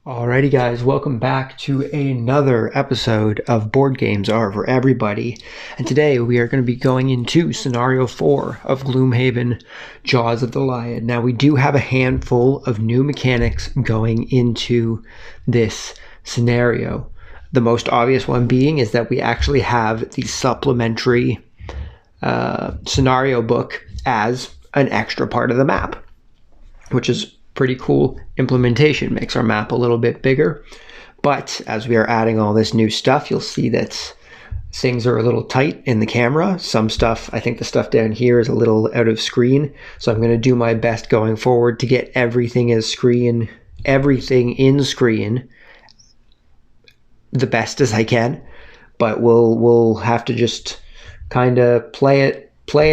Alrighty guys, welcome back to another episode of Board Games Are For Everybody. And today we are going to be going into Scenario 4 of Gloomhaven Jaws of the Lion. Now we do have a handful of new mechanics going into this scenario. The most obvious one being is that we actually have the supplementary scenario book as an extra part of the map, which is pretty cool implementation. Makes our map a little bit bigger. But as we are adding all this new stuff, you'll see that things are a little tight in the camera. Some stuff, I think the stuff down here is a little out of screen. So I'm going to do my best going forward to get everything in screen the best as I can. But we'll have to just kind of play it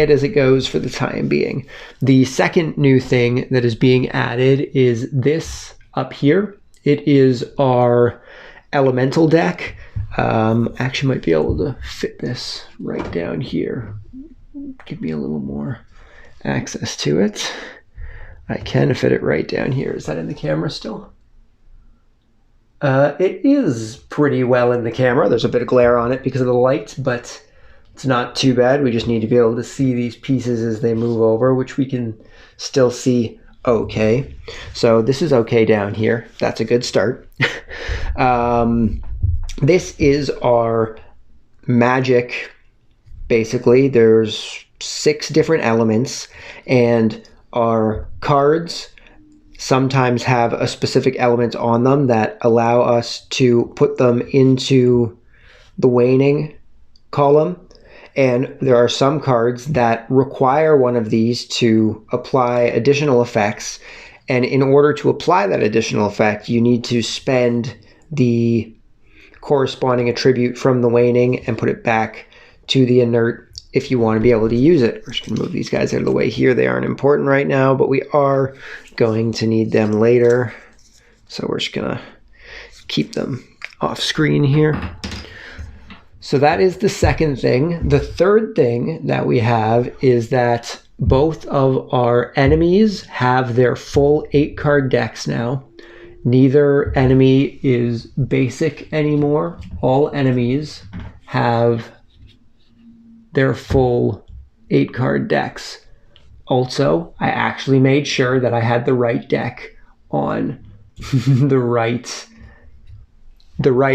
as it goes for the time being. The second new thing that is being added is this up here. It is our elemental deck. Actually might be able to fit this right down here. Give me a little more access to it. I can fit it right down here. Is that in the camera still? It is pretty well in the camera. There's a bit of glare on it because of the light, but it's not too bad. We just need to be able to see these pieces as they move over, which we can still see okay. So this is okay down here. That's a good start. This is our magic. Basically, there's 6 different elements, and our cards sometimes have a specific element on them that allow us to put them into the waning column. And there are some cards that require one of these to apply additional effects. And in order to apply that additional effect, you need to spend the corresponding attribute from the waning and put it back to the inert if you want to be able to use it. We're just going to move these guys out of the way here. They aren't important right now, but we are going to need them later. So we're just going to keep them off screen here. So that is the second thing. The third thing that we have is that both of our enemies have their full 8-card decks now. Neither enemy is basic anymore. All enemies have their full 8-card decks. Also, I actually made sure that I had the right deck on the right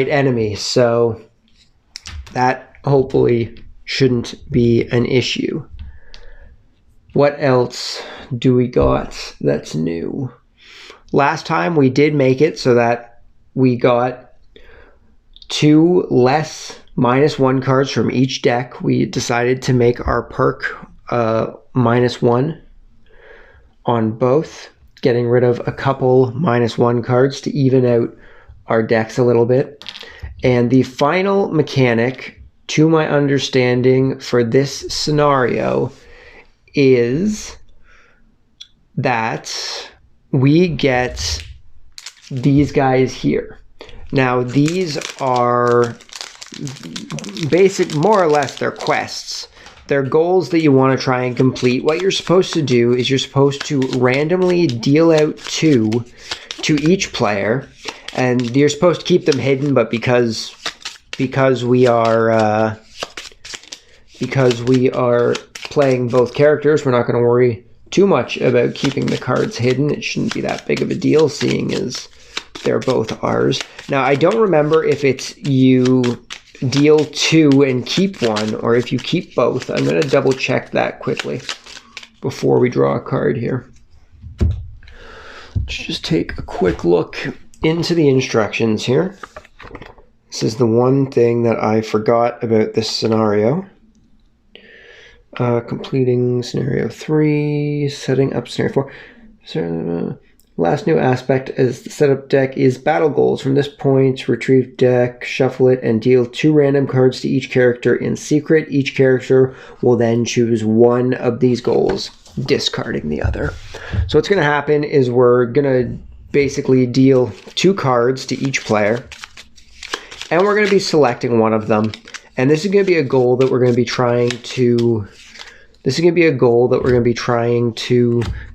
enemy. So that hopefully shouldn't be an issue. What else do we got that's new? Last time we did make it so that we got 2 less -1 cards from each deck. We decided to make our perk -1 on both, getting rid of a couple -1 cards to even out our decks a little bit. And the final mechanic, to my understanding, for this scenario is that we get these guys here. Now, these are basic, more or less, they're quests. They're goals that you want to try and complete. What you're supposed to do is you're supposed to randomly deal out 2 to each player. And you're supposed to keep them hidden, but because we are playing both characters, we're not going to worry too much about keeping the cards hidden. It shouldn't be that big of a deal, seeing as they're both ours. Now, I don't remember if it's you deal 2 and keep 1, or if you keep both. I'm going to double check that quickly before we draw a card here. Let's just take a quick look into the instructions here. This is the one thing that I forgot about this scenario. Completing scenario 3, setting up scenario 4. Last new aspect as the setup deck is battle goals. From this point, retrieve deck, shuffle it, and deal 2 random cards to each character in secret. Each character will then choose one of these goals, discarding the other. So what's going to happen is we're going to basically deal 2 cards to each player, and we're going to be selecting one of them. And this is going to be a goal that we're going to be trying to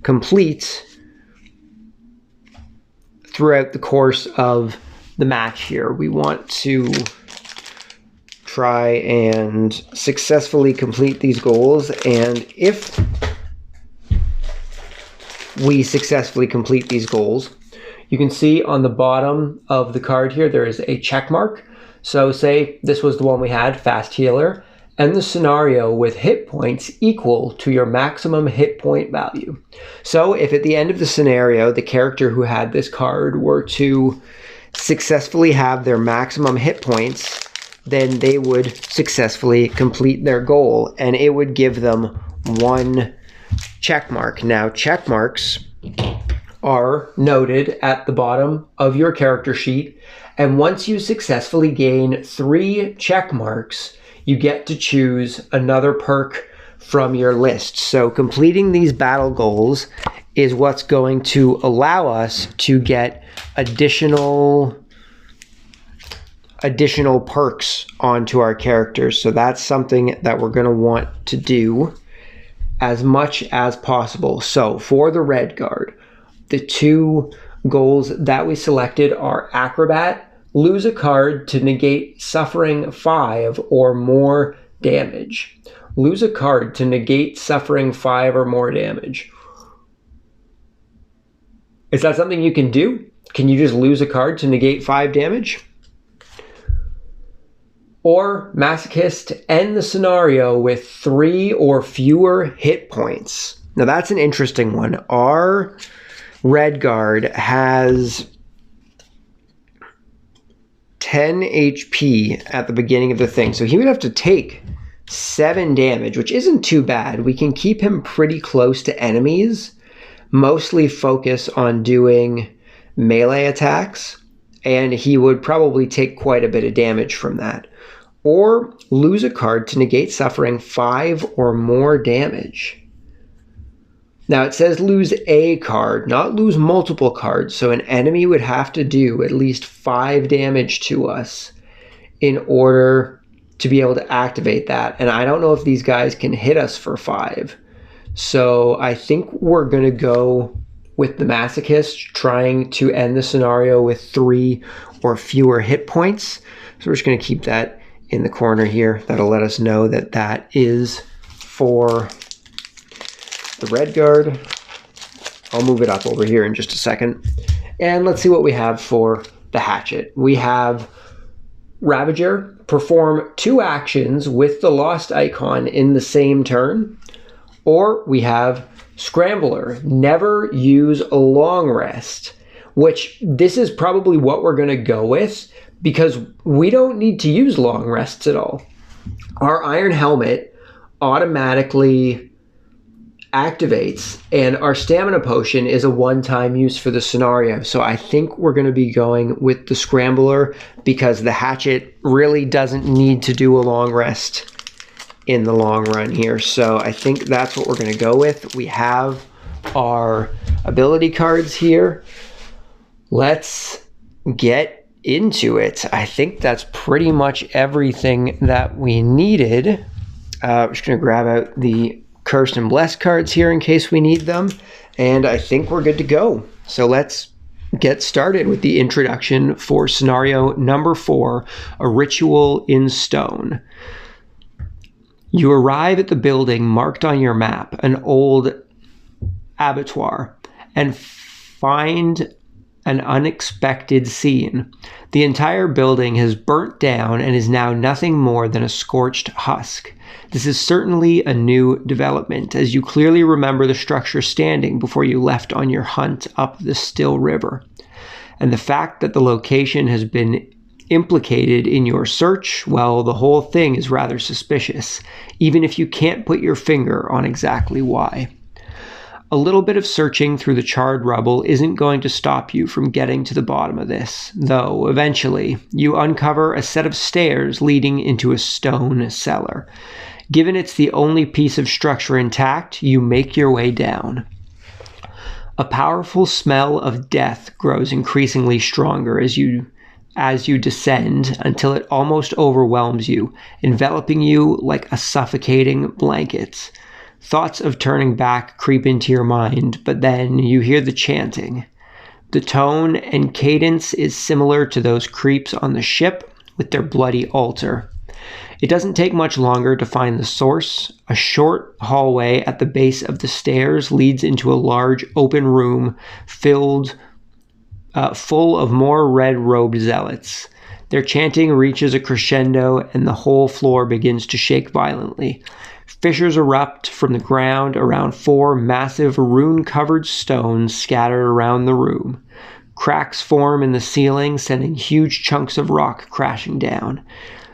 complete throughout the course of the match here. We want to try and successfully complete these goals, and if we successfully complete these goals, you can see on the bottom of the card here there is a check mark. So say this was the one we had, Fast Healer, and the scenario with hit points equal to your maximum hit point value. So if at the end of the scenario the character who had this card were to successfully have their maximum hit points, then they would successfully complete their goal, and it would give them 1 check mark. Now, check marks are noted at the bottom of your character sheet, and once you successfully gain 3 check marks, you get to choose another perk from your list. So completing these battle goals is what's going to allow us to get additional perks onto our characters. So that's something that we're going to want to do as much as possible. So for the red guard, the 2 goals that we selected are Acrobat, lose a card to negate suffering 5 or more damage. Lose a card to negate suffering 5 or more damage. Is that something you can do? Can you just lose a card to negate 5 damage? Or Masochist, end the scenario with 3 or fewer hit points. Now that's an interesting one. Our red guard has 10 HP at the beginning of the thing. So he would have to take 7 damage, which isn't too bad. We can keep him pretty close to enemies, mostly focus on doing melee attacks, and he would probably take quite a bit of damage from that. Or lose a card to negate suffering 5 or more damage. Now it says lose a card, not lose multiple cards, so an enemy would have to do at least 5 damage to us in order to be able to activate that. And I don't know if these guys can hit us for 5. So I think we're going to go with the Masochist, trying to end the scenario with 3 or fewer hit points. So we're just going to keep that in the corner here. That'll let us know that that is for the red guard. I'll move it up over here in just a second. And let's see what we have for the hatchet. We have Ravager, perform 2 actions with the lost icon in the same turn. Or we have Scrambler, never use a long rest, which this is probably what we're going to go with because we don't need to use long rests at all. Our Iron Helmet automatically activates, and our Stamina Potion is a one-time use for the scenario. So I think we're going to be going with the Scrambler because the hatchet really doesn't need to do a long rest in the long run here. So I think that's what we're going to go with. We have our ability cards here. Let's get into it. I think that's pretty much everything that we needed. I'm just going to grab out the Cursed and Blessed cards here in case we need them. And I think we're good to go. So let's get started with the introduction for scenario number 4, a ritual in stone. You arrive at the building marked on your map, an old abattoir, and find an unexpected scene. The entire building has burnt down and is now nothing more than a scorched husk. This is certainly a new development, as you clearly remember the structure standing before you left on your hunt up the still river. And the fact that the location has been implicated in your search, well, the whole thing is rather suspicious, even if you can't put your finger on exactly why. A little bit of searching through the charred rubble isn't going to stop you from getting to the bottom of this, though eventually you uncover a set of stairs leading into a stone cellar. Given it's the only piece of structure intact, you make your way down. A powerful smell of death grows increasingly stronger as you descend until it almost overwhelms you, enveloping you like a suffocating blanket. Thoughts of turning back creep into your mind, but then you hear the chanting. The tone and cadence is similar to those creeps on the ship with their bloody altar. It doesn't take much longer to find the source. A short hallway at the base of the stairs leads into a large open room full of more red-robed zealots. Their chanting reaches a crescendo and the whole floor begins to shake violently. Fissures erupt from the ground around 4 massive rune-covered stones scattered around the room. Cracks form in the ceiling, sending huge chunks of rock crashing down.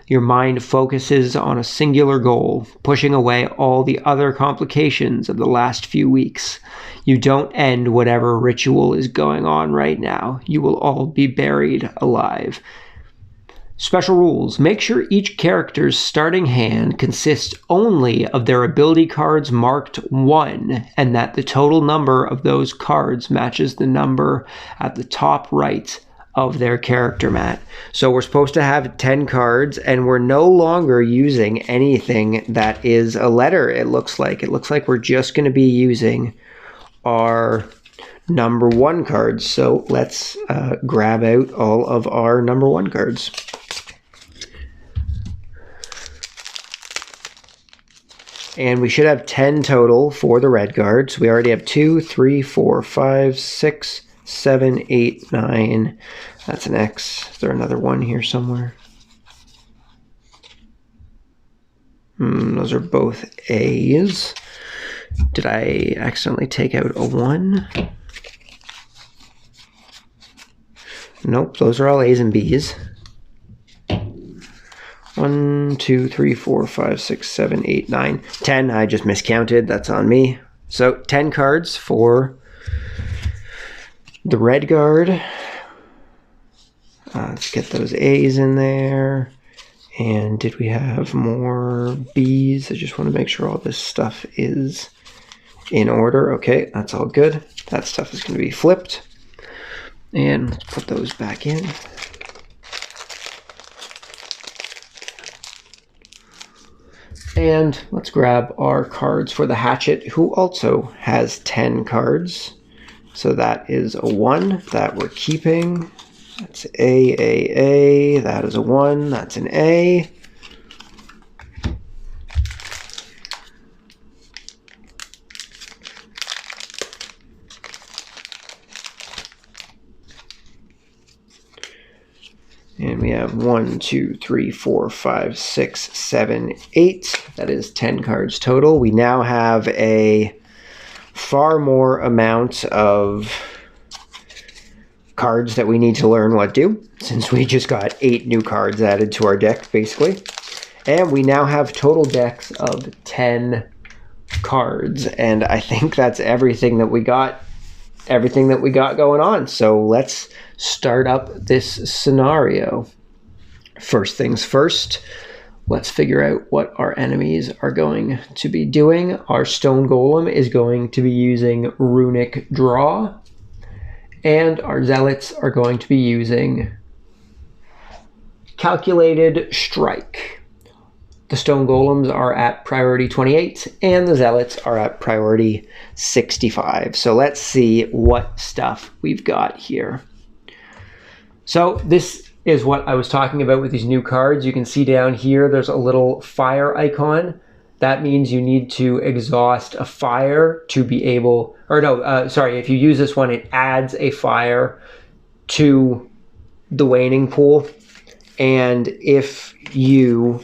Your mind focuses on a singular goal, pushing away all the other complications of the last few weeks. You don't end whatever ritual is going on right now. You will all be buried alive. Special rules. Make sure each character's starting hand consists only of their ability cards marked 1, and that the total number of those cards matches the number at the top right of their character mat. So we're supposed to have 10 cards, and we're no longer using anything that is a letter, it looks like. It looks like we're just going to be using our number 1 cards. So let's grab out all of our number 1 cards. And we should have 10 total for the red cards. We already have 2, 3, 4, 5, 6, 7, 8, 9. That's an X. Is there another 1 here somewhere? Those are both A's. Did I accidentally take out a 1? Nope, those are all A's and B's. 1, 2, 3, 4, 5, 6, 7, 8, 9, 10. I just miscounted. That's on me. So 10 cards for the red guard. Let's get those A's in there. And did we have more B's? I just want to make sure all this stuff is in order. Okay, that's all good. That stuff is going to be flipped. And let's put those back in. And let's grab our cards for the hatchet, who also has 10 cards. So that is a 1 that we're keeping. That's A. That is a 1. That's an A. And we have 1, 2, 3, 4, 5, 6, 7, 8. That is 10 cards total. We now have a far more amount of cards that we need to learn what do, since we just got 8 new cards added to our deck, basically. And we now have total decks of 10 cards. And I think that's everything that we got going on. So let's start up this scenario. First things first, let's figure out what our enemies are going to be doing. Our stone golem is going to be using runic draw, and our zealots are going to be using calculated strike. The stone golems are at priority 28 and the zealots are at priority 65. So let's see what stuff we've got here. So this is what I was talking about with these new cards. You can see down here there's a little fire icon. That means you need to exhaust a fire to be able, if you use this one, it adds a fire to the waning pool. And if you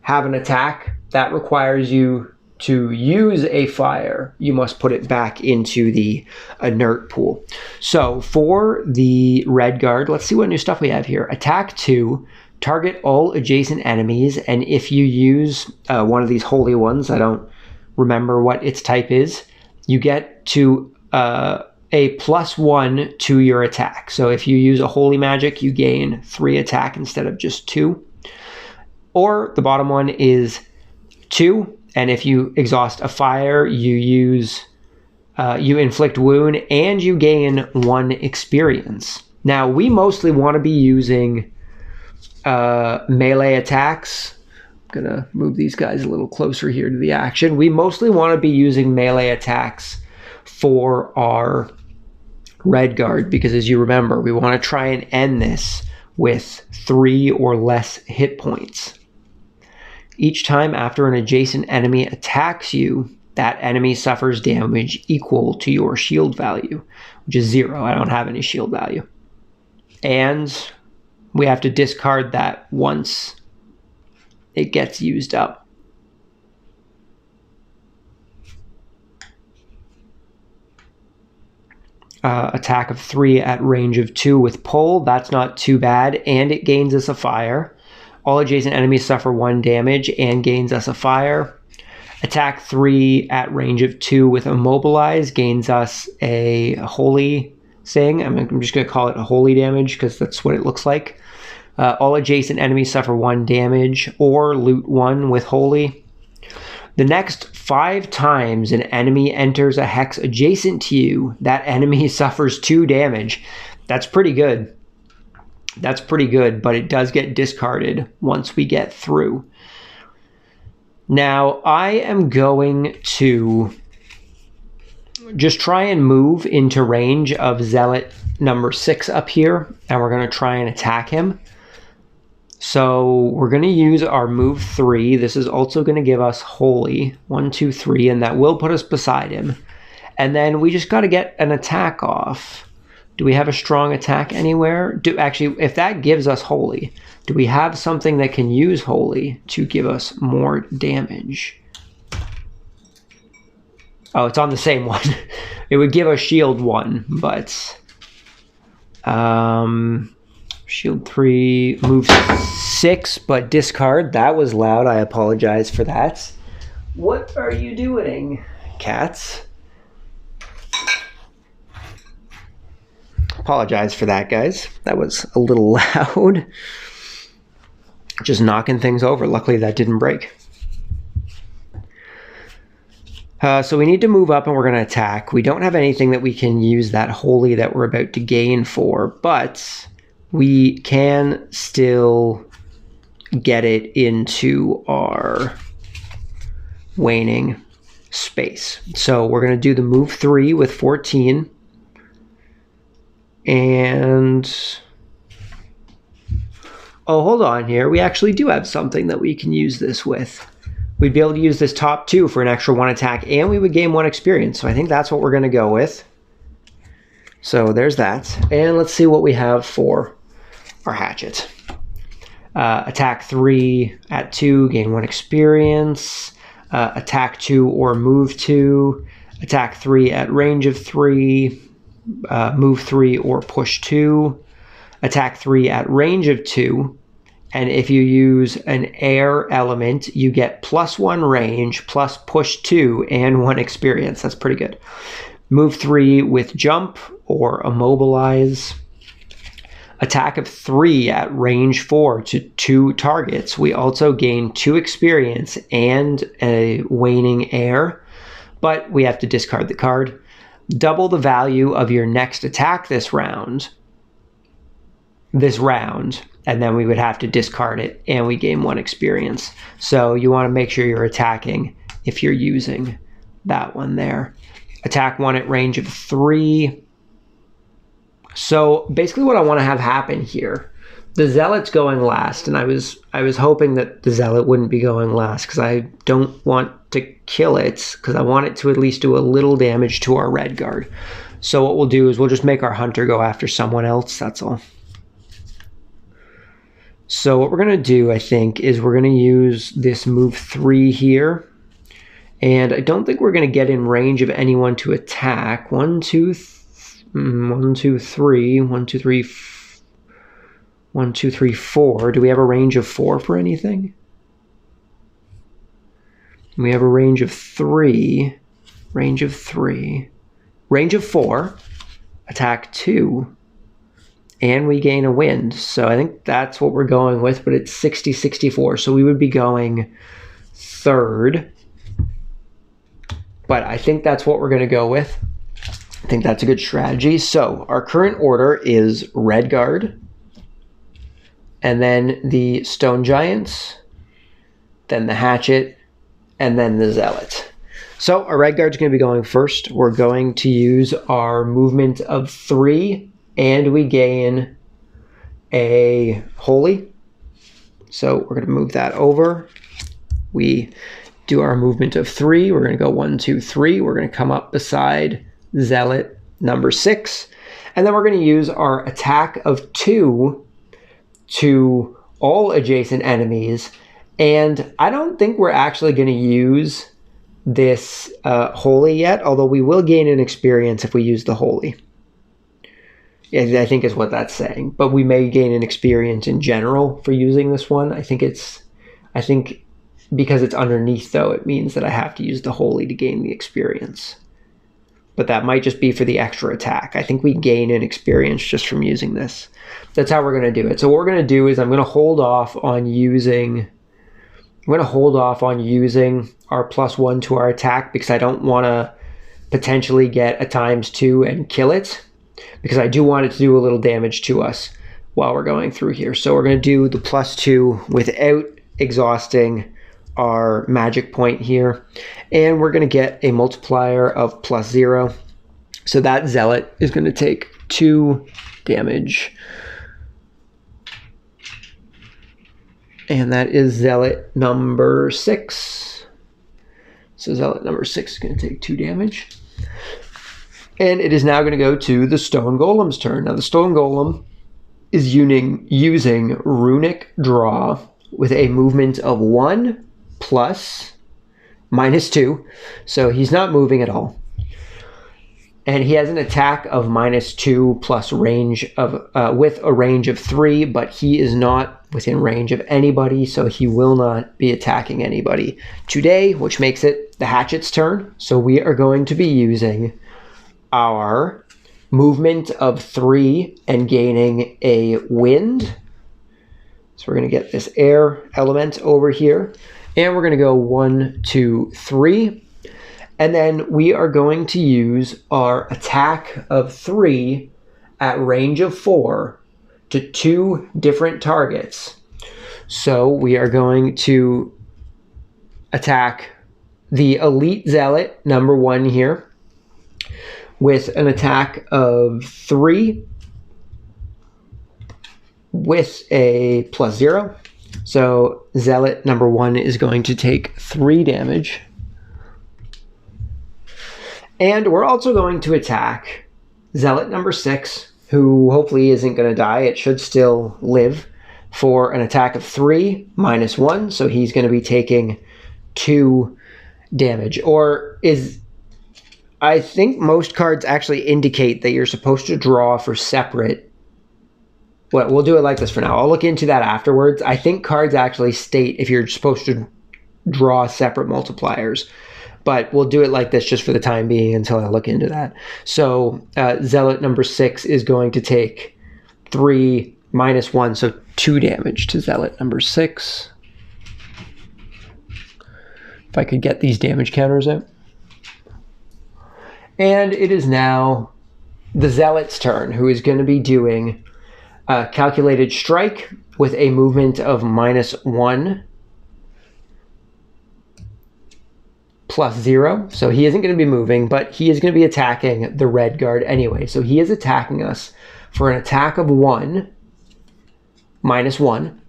have an attack that requires you to use a fire, you must put it back into the inert pool. So for the red guard, let's see what new stuff we have here. Attack 2, target all adjacent enemies, and if you use one of these holy ones, I don't remember what its type is, you get to a +1 to your attack. So if you use a holy magic, you gain 3 attack instead of just 2. Or the bottom one is 2, and if you exhaust a fire, you inflict wound and you gain 1 experience. Now we mostly want to be using melee attacks. I'm gonna move these guys a little closer here to the action. We mostly want to be using melee attacks for our red guard, because as you remember, we want to try and end this with 3 or less hit points. Each time after an adjacent enemy attacks you, that enemy suffers damage equal to your shield value, which is 0. I don't have any shield value. And we have to discard that once it gets used up. Attack of 3 at range of 2 with pull. That's not too bad, and it gains us a fire. All adjacent enemies suffer 1 damage and gains us a fire. Attack 3 at range of 2 with immobilize gains us a holy thing. I'm just going to call it a holy damage because that's what it looks like. All adjacent enemies suffer 1 damage or loot 1 with holy. The next 5 times an enemy enters a hex adjacent to you, that enemy suffers 2 damage. That's pretty good. That's pretty good, but it does get discarded once we get through. Now, I am going to just try and move into range of Zealot number 6 up here, and we're going to try and attack him. So we're going to use our move 3. This is also going to give us holy, 1, 2, 3, and that will put us beside him. And then we just got to get an attack off. Do we have a strong attack anywhere? Actually, if that gives us holy, do we have something that can use holy to give us more damage? Oh, it's on the same one. It would give us shield 1, but shield 3, move 6, but discard. That was loud. I apologize for that. What are you doing, cats? Apologize for that, guys. That was a little loud. Just knocking things over. Luckily, that didn't break. So we need to move up and we're going to attack. We don't have anything that we can use that holy that we're about to gain for, but we can still get it into our waning space. So we're going to do the move 3 with 14. And oh, hold on here. We actually do have something that we can use this with. We'd be able to use this top 2 for an extra 1 attack, and we would gain 1 experience. So I think that's what we're going to go with. So there's that. And let's see what we have for our hatchet. Attack 3 at 2, gain 1 experience. Attack 2 or move 2. Attack 3 at range of 3. Move 3 or push 2. Attack 3 at range of 2. And if you use an air element, you get +1 range, plus push 2, and 1 experience. That's pretty good. Move 3 with jump or immobilize. Attack of 3 at range 4 to 2 targets. We also gain 2 experience and a waning air, but we have to discard the card. Double the value of your next attack this round, and then we would have to discard it, and we gain 1 experience. So you want to make sure you're attacking if you're using that one there. Attack 1 at range of 3. So basically what I want to have happen here, the Zealot's going last, and I was hoping that the Zealot wouldn't be going last because I don't want to kill it, because I want it to at least do a little damage to our red guard. So what we'll do is we'll just make our hunter go after someone else, that's all. So what we're going to do, I think, is we're going to use this move 3 here. And I don't think we're going to get in range of anyone to attack. 1, 2, 3. 1, 2, 3. 1, 2, 3, 4. Do we have a range of 4 for anything? We have a range of 3. Range of 3. Range of 4. Attack 2. And we gain a wind. So I think that's what we're going with, but it's 60, 64. So we would be going 3rd. But I think that's what we're going to go with. I think that's a good strategy. So our current order is Red Guard, and then the Stone Giants, then the Hatchet, and then the Zealot. So our red guard's going to be going first. We're going to use our movement of 3, and we gain a holy. So we're going to move that over. We do our movement of 3. We're going to go 1, 2, 3. We're going to come up beside Zealot number 6. And then we're going to use our attack of 2 to all adjacent enemies. And I don't think we're actually going to use this holy yet, although we will gain an experience if we use the holy. I think is what that's saying. But we may gain an experience in general for using this one. I think because it's underneath, though, it means that I have to use the holy to gain the experience. But that might just be for the extra attack. I think we gain an experience just from using this. That's how we're going to do it. So what we're going to do is I'm going to hold off on using our +1 to our attack, because I don't want to potentially get a ×2 and kill it, because I do want it to do a little damage to us while we're going through here. So we're going to do the +2 without exhausting our magic point here, and we're going to get a multiplier of +0. So that Zealot is going to take 2 damage. And that is Zealot number 6. So Zealot number 6 is going to take 2 damage. And it is now going to go to the Stone Golem's turn. Now the Stone Golem is using Runic Draw with a movement of 1 plus -2. So he's not moving at all. And he has an attack of -2 plus range of with a range of 3, but he is not within range of anybody, so he will not be attacking anybody today, which makes it the Hatchet's turn. So we are going to be using our movement of 3 and gaining a wind. So we're going to get this air element over here, and we're going to go 1, 2, 3. And then we are going to use our attack of 3 at range of 4 to 2 different targets. So we are going to attack the Elite Zealot number 1 here with an attack of 3 with a +0. So Zealot number 1 is going to take 3 damage. And we're also going to attack Zealot number 6, who hopefully isn't going to die. It should still live, for an attack of 3 -1. So he's going to be taking 2 damage. I think most cards actually indicate that you're supposed to draw for separate. Well, we'll do it like this for now. I'll look into that afterwards. I think cards actually state if you're supposed to draw separate multipliers. But we'll do it like this just for the time being until I look into that. So Zealot number 6 is going to take 3 -1, so 2 damage to Zealot number 6. If I could get these damage counters out. And it is now the Zealot's turn, who is going to be doing a calculated strike with a movement of -1. +0, so he isn't going to be moving, but he is going to be attacking the red guard anyway. So he is attacking us for an attack of 1, -1.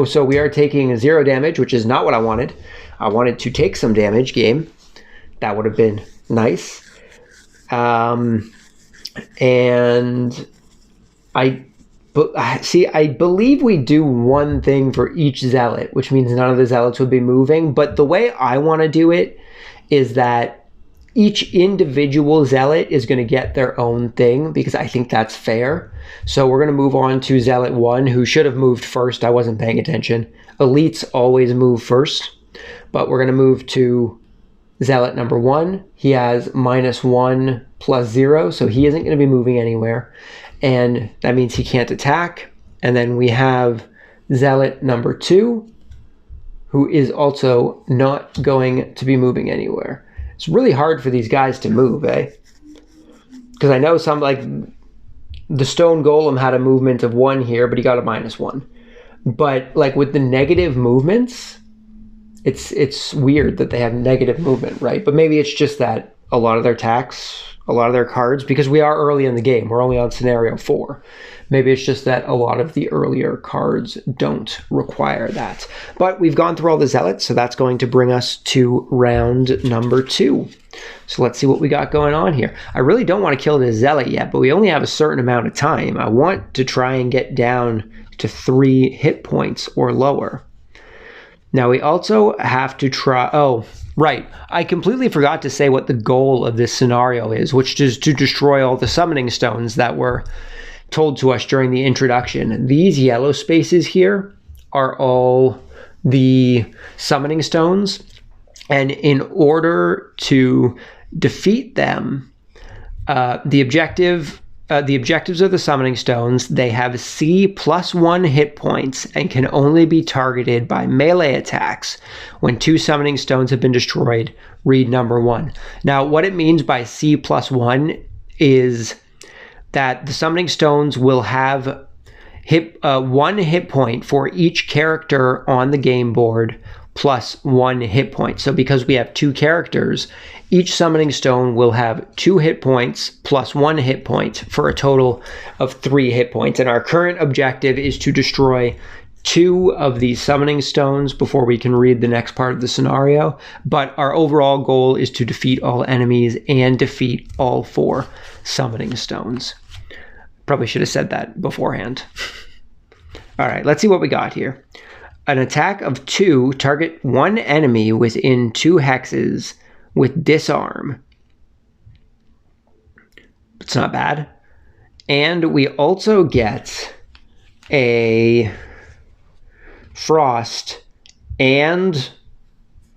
So we are taking 0 damage, which is not what I wanted. I wanted to take some damage, game. That would have been nice. And I believe we do one thing for each Zealot, which means none of the Zealots would be moving. But the way I want to do it is that each individual Zealot is going to get their own thing, because I think that's fair. So we're going to move on to Zealot 1, who should have moved first. I wasn't paying attention. Elites always move first. But we're going to move to Zealot number 1. He has -1 +0, so he isn't going to be moving anywhere. And that means he can't attack. And then we have Zealot number 2, who is also not going to be moving anywhere. It's really hard for these guys to move, eh? Because I know some, like, the Stone Golem had a movement of 1 here, but he got a -1. But, like, with the negative movements, it's weird that they have negative movement, right? But maybe it's just that a lot of their attacks, a lot of their cards, because we are early in the game, we're only on scenario 4. Maybe it's just that a lot of the earlier cards don't require that. But we've gone through all the zealots, so that's going to bring us to round number 2. So let's see what we got going on here. I really don't want to kill this zealot yet, but we only have a certain amount of time. I want to try and get down to 3 hit points or lower. Now we also have to try, oh, right. I completely forgot to say what the goal of this scenario is, which is to destroy all the summoning stones that were told to us during the introduction. These yellow spaces here are all the summoning stones, and in order to defeat them, the objectives of the summoning stones, they have C+1 hit points and can only be targeted by melee attacks when 2 summoning stones have been destroyed. Read number 1. Now, what it means by C+1 is that the summoning stones will have 1 hit point for each character on the game board plus 1 hit point. So because we have 2 characters, each summoning stone will have 2 hit points plus 1 hit point for a total of 3 hit points. And our current objective is to destroy 2 of these summoning stones before we can read the next part of the scenario. But our overall goal is to defeat all enemies and defeat all 4 summoning stones. Probably should have said that beforehand. All right, let's see what we got here. An attack of 2, target 1 enemy within 2 hexes with disarm. It's not bad. And we also get a frost and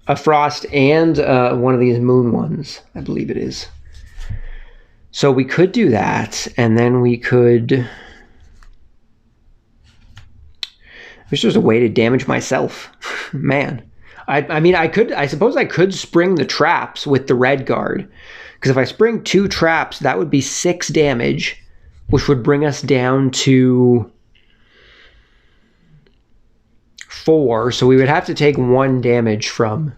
one of these moon ones, I believe it is. So we could do that, and then we could... I wish there was a way to damage myself. Man. I suppose I could spring the traps with the red guard. Because if I spring 2 traps, that would be 6 damage, which would bring us down to 4. So we would have to take 1 damage from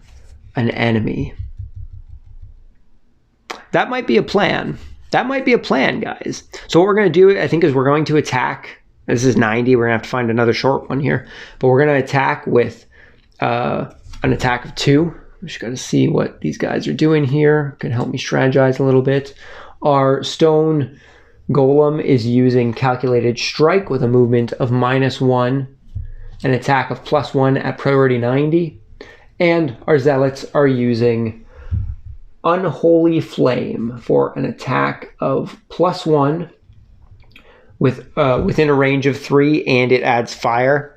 an enemy. That might be a plan. That might be a plan, guys. So what we're going to do, I think, is we're going to attack. This is 90. We're going to have to find another short one here. But we're going to attack with an attack of 2. We just got to see what these guys are doing here. Can help me strategize a little bit. Our stone golem is using calculated strike with a movement of -1, an attack of +1 at priority 90. And our zealots are using Unholy Flame for an attack of +1 within a range of 3, and it adds fire.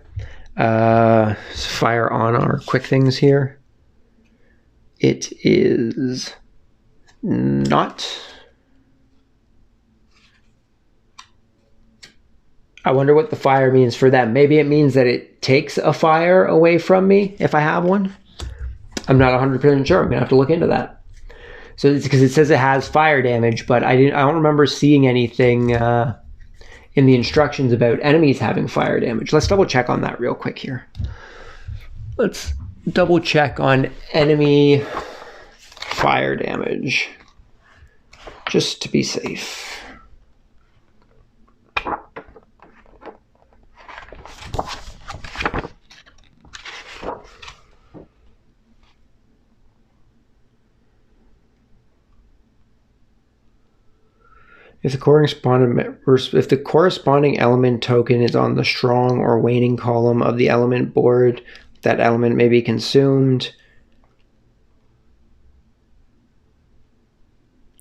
Fire on our quick things here. It is not. I wonder what the fire means for them. Maybe it means that it takes a fire away from me if I have one. I'm not 100% sure. I'm gonna have to look into that. So it's because it says it has fire damage, but I don't remember seeing anything in the instructions about enemies having fire damage. Let's double check on that real quick here. Let's double check on enemy fire damage, just to be safe. If the corresponding element token is on the strong or waning column of the element board, that element may be consumed.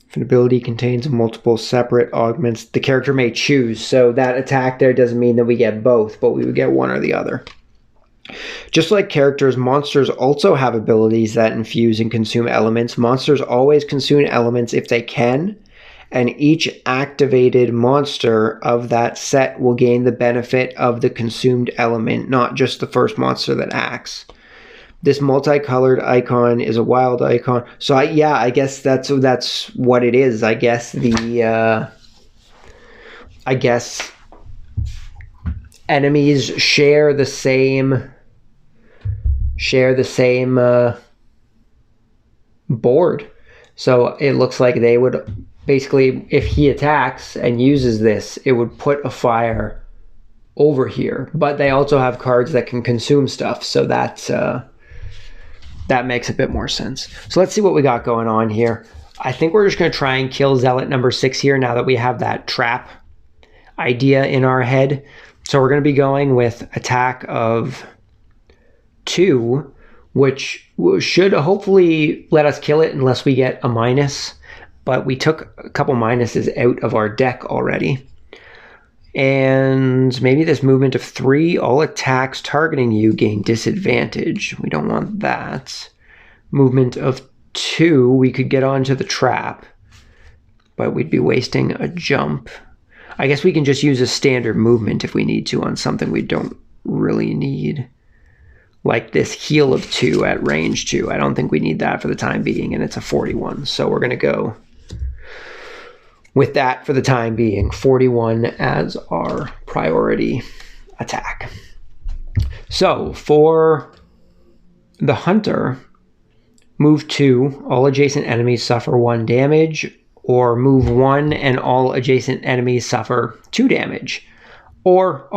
If an ability contains multiple separate augments, the character may choose. So that attack there doesn't mean that we get both, but we would get one or the other. Just like characters, monsters also have abilities that infuse and consume elements. Monsters always consume elements if they can, and each activated monster of that set will gain the benefit of the consumed element, not just the first monster that acts. This multicolored icon is a wild icon. So I guess that's what it is. I guess enemies share the same share the same board. So it looks like they would basically, if he attacks and uses this, it would put a fire over here. But they also have cards that can consume stuff, so that's that makes a bit more sense. So let's see what we got going on here. I think we're just going to try and kill Zealot number 6 here now that we have that trap idea in our head. So we're going to be going with attack of 2, which should hopefully let us kill it unless we get a minus. But we took a couple minuses out of our deck already. And maybe this movement of 3, all attacks targeting you gain disadvantage. We don't want that. Movement of 2, we could get onto the trap, but we'd be wasting a jump. I guess we can just use a standard movement if we need to on something we don't really need. Like this heal of 2 at range 2. I don't think we need that for the time being, and it's a 41. So we're going to go with that for the time being. 41 as our priority attack. So for the hunter, move 2, all adjacent enemies suffer 1 damage, or move 1 and all adjacent enemies suffer 2 damage, or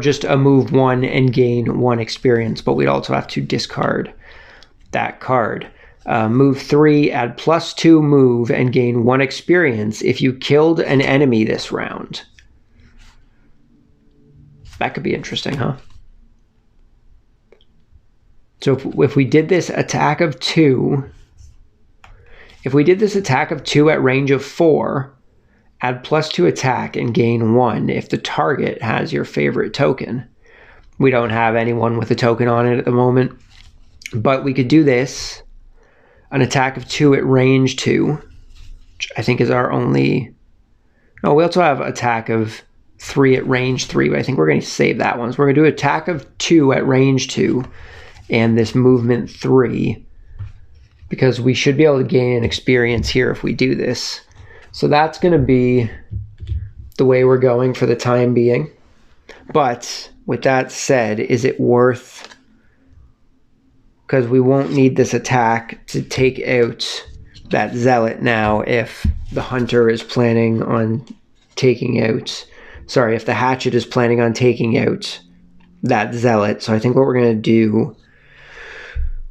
just a move 1 and gain 1 experience, but we'd also have to discard that card. Move 3, add +2 move and gain 1 experience if you killed an enemy this round. That could be interesting, huh? So if we did this attack of 2, at range of 4, add +2 attack and gain 1 if the target has your favorite token. We don't have anyone with a token on it at the moment, but we could do this, an attack of 2 at range 2, which I think is our only... No, we also have attack of 3 at range 3, but I think we're going to save that one. So we're going to do attack of 2 at range 2, and this movement 3, because we should be able to gain an experience here if we do this. So that's going to be the way we're going for the time being. But with that said, is it worth... Because we won't need this attack to take out that Zealot now if the hunter is planning on taking out... Sorry, if the hatchet is planning on taking out that Zealot. So I think what we're going to do...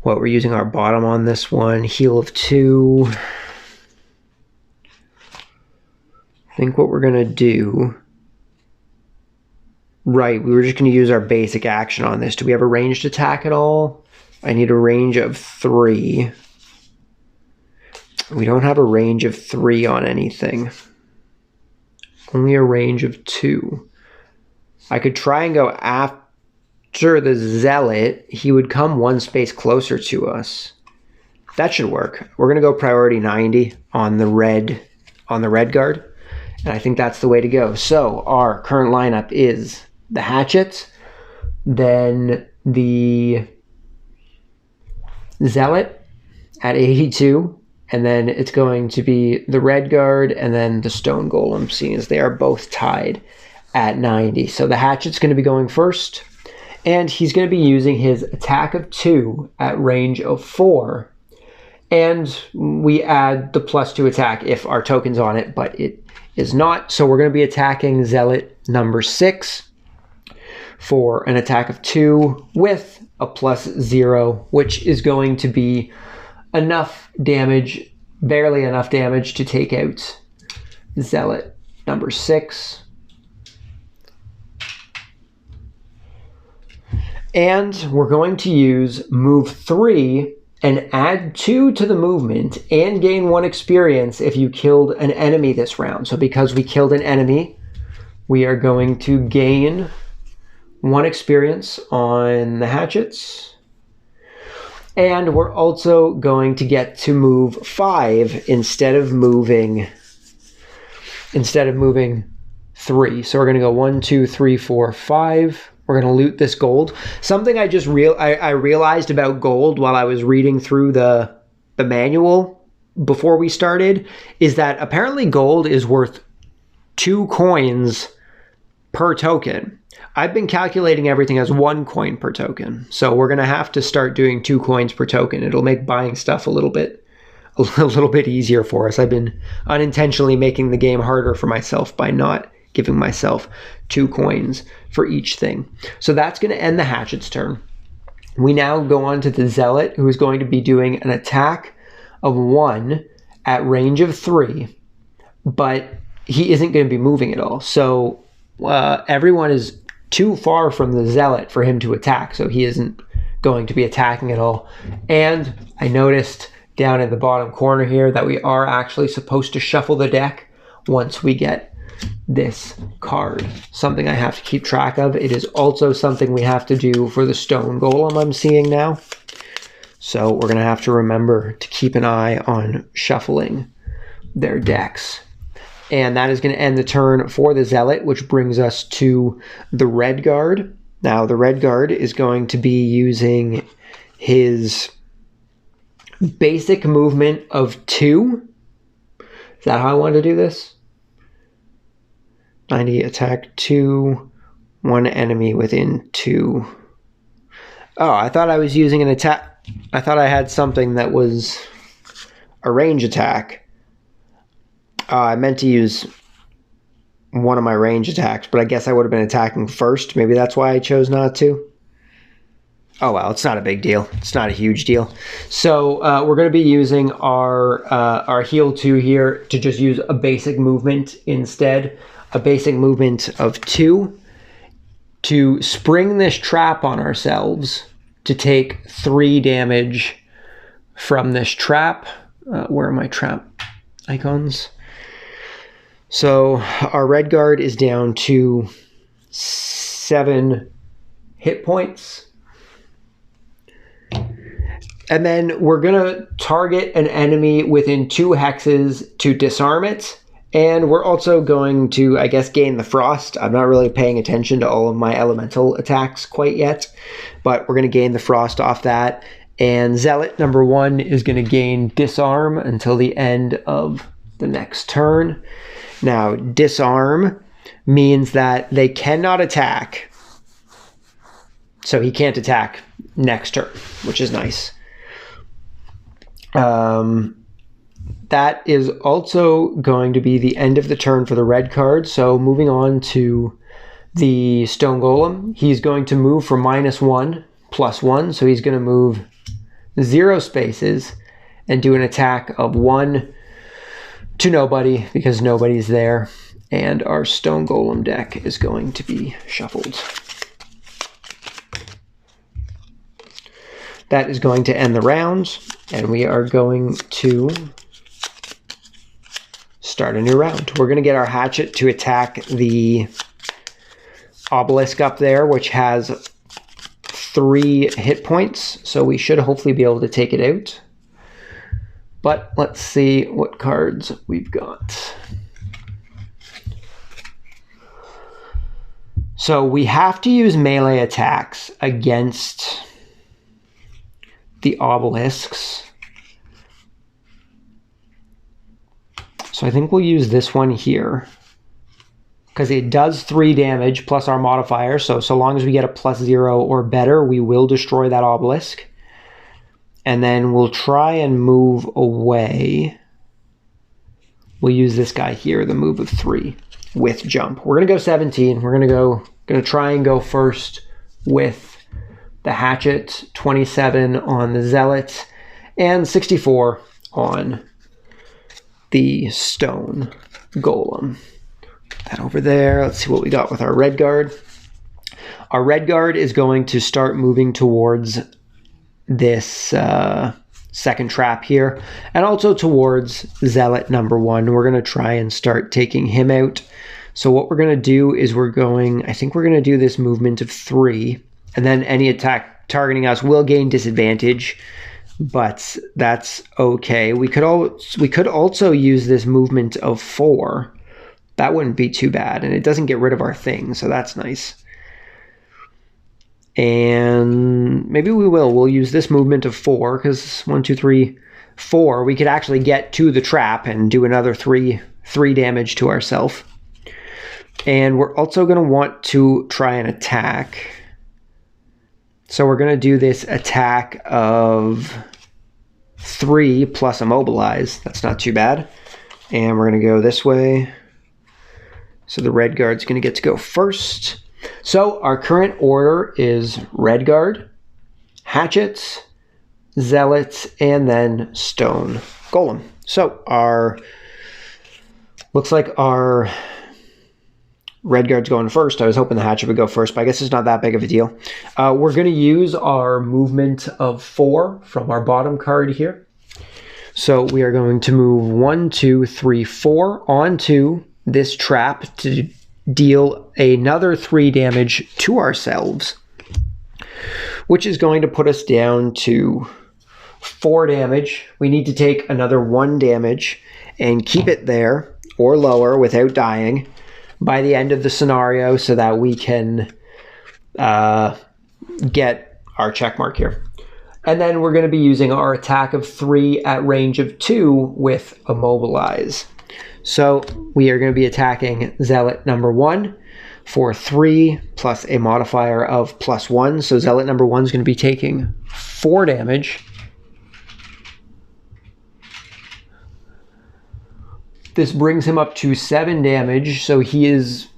We're using our bottom on this one. Heal of 2. I think what we're going to do... Right, we were just going to use our basic action on this. Do we have a ranged attack at all? I need a range of 3. We don't have a range of 3 on anything. Only a range of 2. I could try and go after the Zealot. He would come 1 space closer to us. That should work. We're going to go priority 90 on the red guard. And I think that's the way to go. So our current lineup is the hatchet, then the Zealot at 82, and then it's going to be the red guard and then the stone golem, seeing as they are both tied at 90. So the hatchet's going to be going first, and he's going to be using his attack of 2 at range of 4, and we add the +2 attack if our token's on it, but it is not. So we're going to be attacking Zealot number 6 for an attack of 2 with a +0, which is going to be enough damage, barely enough damage to take out Zealot number 6. And we're going to use move 3 and add 2 to the movement and gain 1 experience if you killed an enemy this round. So because we killed an enemy, we are going to gain 1 experience on the hatchets. And we're also going to get to move 5 instead of moving 3. So we're going to go 1, 2, 3, 4, 5. We're going to loot this gold. Something I just I realized about gold while I was reading through the manual before we started is that apparently gold is worth 2 coins per token. I've been calculating everything as 1 coin per token. So we're going to have to start doing 2 coins per token. It'll make buying stuff a little bit easier for us. I've been unintentionally making the game harder for myself by not giving myself 2 coins for each thing. So that's going to end the hatchet's turn. We now go on to the zealot, who is going to be doing an attack of 1 at range of 3, but he isn't going to be moving at all. So everyone is too far from the zealot for him to attack, so he isn't going to be attacking at all. And I noticed down in the bottom corner here that we are actually supposed to shuffle the deck once we get this card. Something I have to keep track of. It is also something we have to do for the stone golem I'm seeing now. So we're going to have to remember to keep an eye on shuffling their decks. And that is going to end the turn for the zealot, which brings us to the red guard. Now the red guard is going to be using his basic movement of 2. Is that how I want to do this? 90 attack 2, 1 enemy within 2. Oh, I thought I was using an attack. I thought I had something that was a range attack. I meant to use one of my range attacks, but I guess I would have been attacking first. Maybe that's why I chose not to. Oh, well, it's not a big deal. It's not a huge deal. So we're going to be using our heal 2 here to just use a basic movement instead. A basic movement of 2 to spring this trap on ourselves to take 3 damage from this trap. Where are my trap icons? So our red guard is down to 7 hit points. And then we're going to target an enemy within 2 hexes to disarm it. And we're also going to, I guess, gain the frost. I'm not really paying attention to all of my elemental attacks quite yet, but we're going to gain the frost off that. And zealot number 1 is going to gain disarm until the end of the next turn. Now, disarm means that they cannot attack. So he can't attack next turn, which is nice. That is also going to be the end of the turn for the red card. So moving on to the stone golem, he's going to move from -1 +1. So he's going to move 0 spaces and do an attack of 1 to nobody because nobody's there. And our stone golem deck is going to be shuffled. That is going to end the round, and we are going to start a new round. We're going to get our hatchet to attack the obelisk up there, which has 3 hit points, so we should hopefully be able to take it out. But let's see what cards we've got. So we have to use melee attacks against the obelisks. So I think we'll use this one here because it does 3 damage plus our modifier. So long as we get a +0 or better, we will destroy that obelisk. And then we'll try and move away. We'll use this guy here, the move of 3 with jump. We're going to go 17. We're going to try and go first with the hatchet, 27 on the zealot, and 64 on the stone golem. Put that over there. Let's see what we got with our red guard. Our red guard is going to start moving towards this second trap here, and also towards zealot number 1. We're going to try and start taking him out. So what we're going to do is I think we're going to do this movement of 3, and then any attack targeting us will gain disadvantage, but that's okay. We could also use this movement of 4. That wouldn't be too bad, and it doesn't get rid of our thing, so that's nice. And maybe we'll use this movement of 4, because 1, 2, 3, 4, we could actually get to the trap and do another 3 damage to ourselves. And we're also going to want to try an attack. So we're going to do this attack of 3 plus immobilize. That's not too bad. And we're going to go this way. So the red guard's going to get to go first. So our current order is red guard, hatchets, zealots, and then stone golem. So looks like our red guard's going first. I was hoping the hatchet would go first, but I guess it's not that big of a deal. We're going to use our movement of 4 from our bottom card here. So we are going to move 1, 2, 3, 4 onto this trap to deal another 3 damage to ourselves, which is going to put us down to 4 damage. We need to take another 1 damage and keep it there or lower without dying by the end of the scenario so that we can get our check mark here. And then we're going to be using our attack of 3 at range of 2 with immobilize. So we are going to be attacking Zealot number 1 for 3 plus a modifier of +1. So Zealot number 1 is going to be taking 4 damage. This brings him up to 7 damage, so he is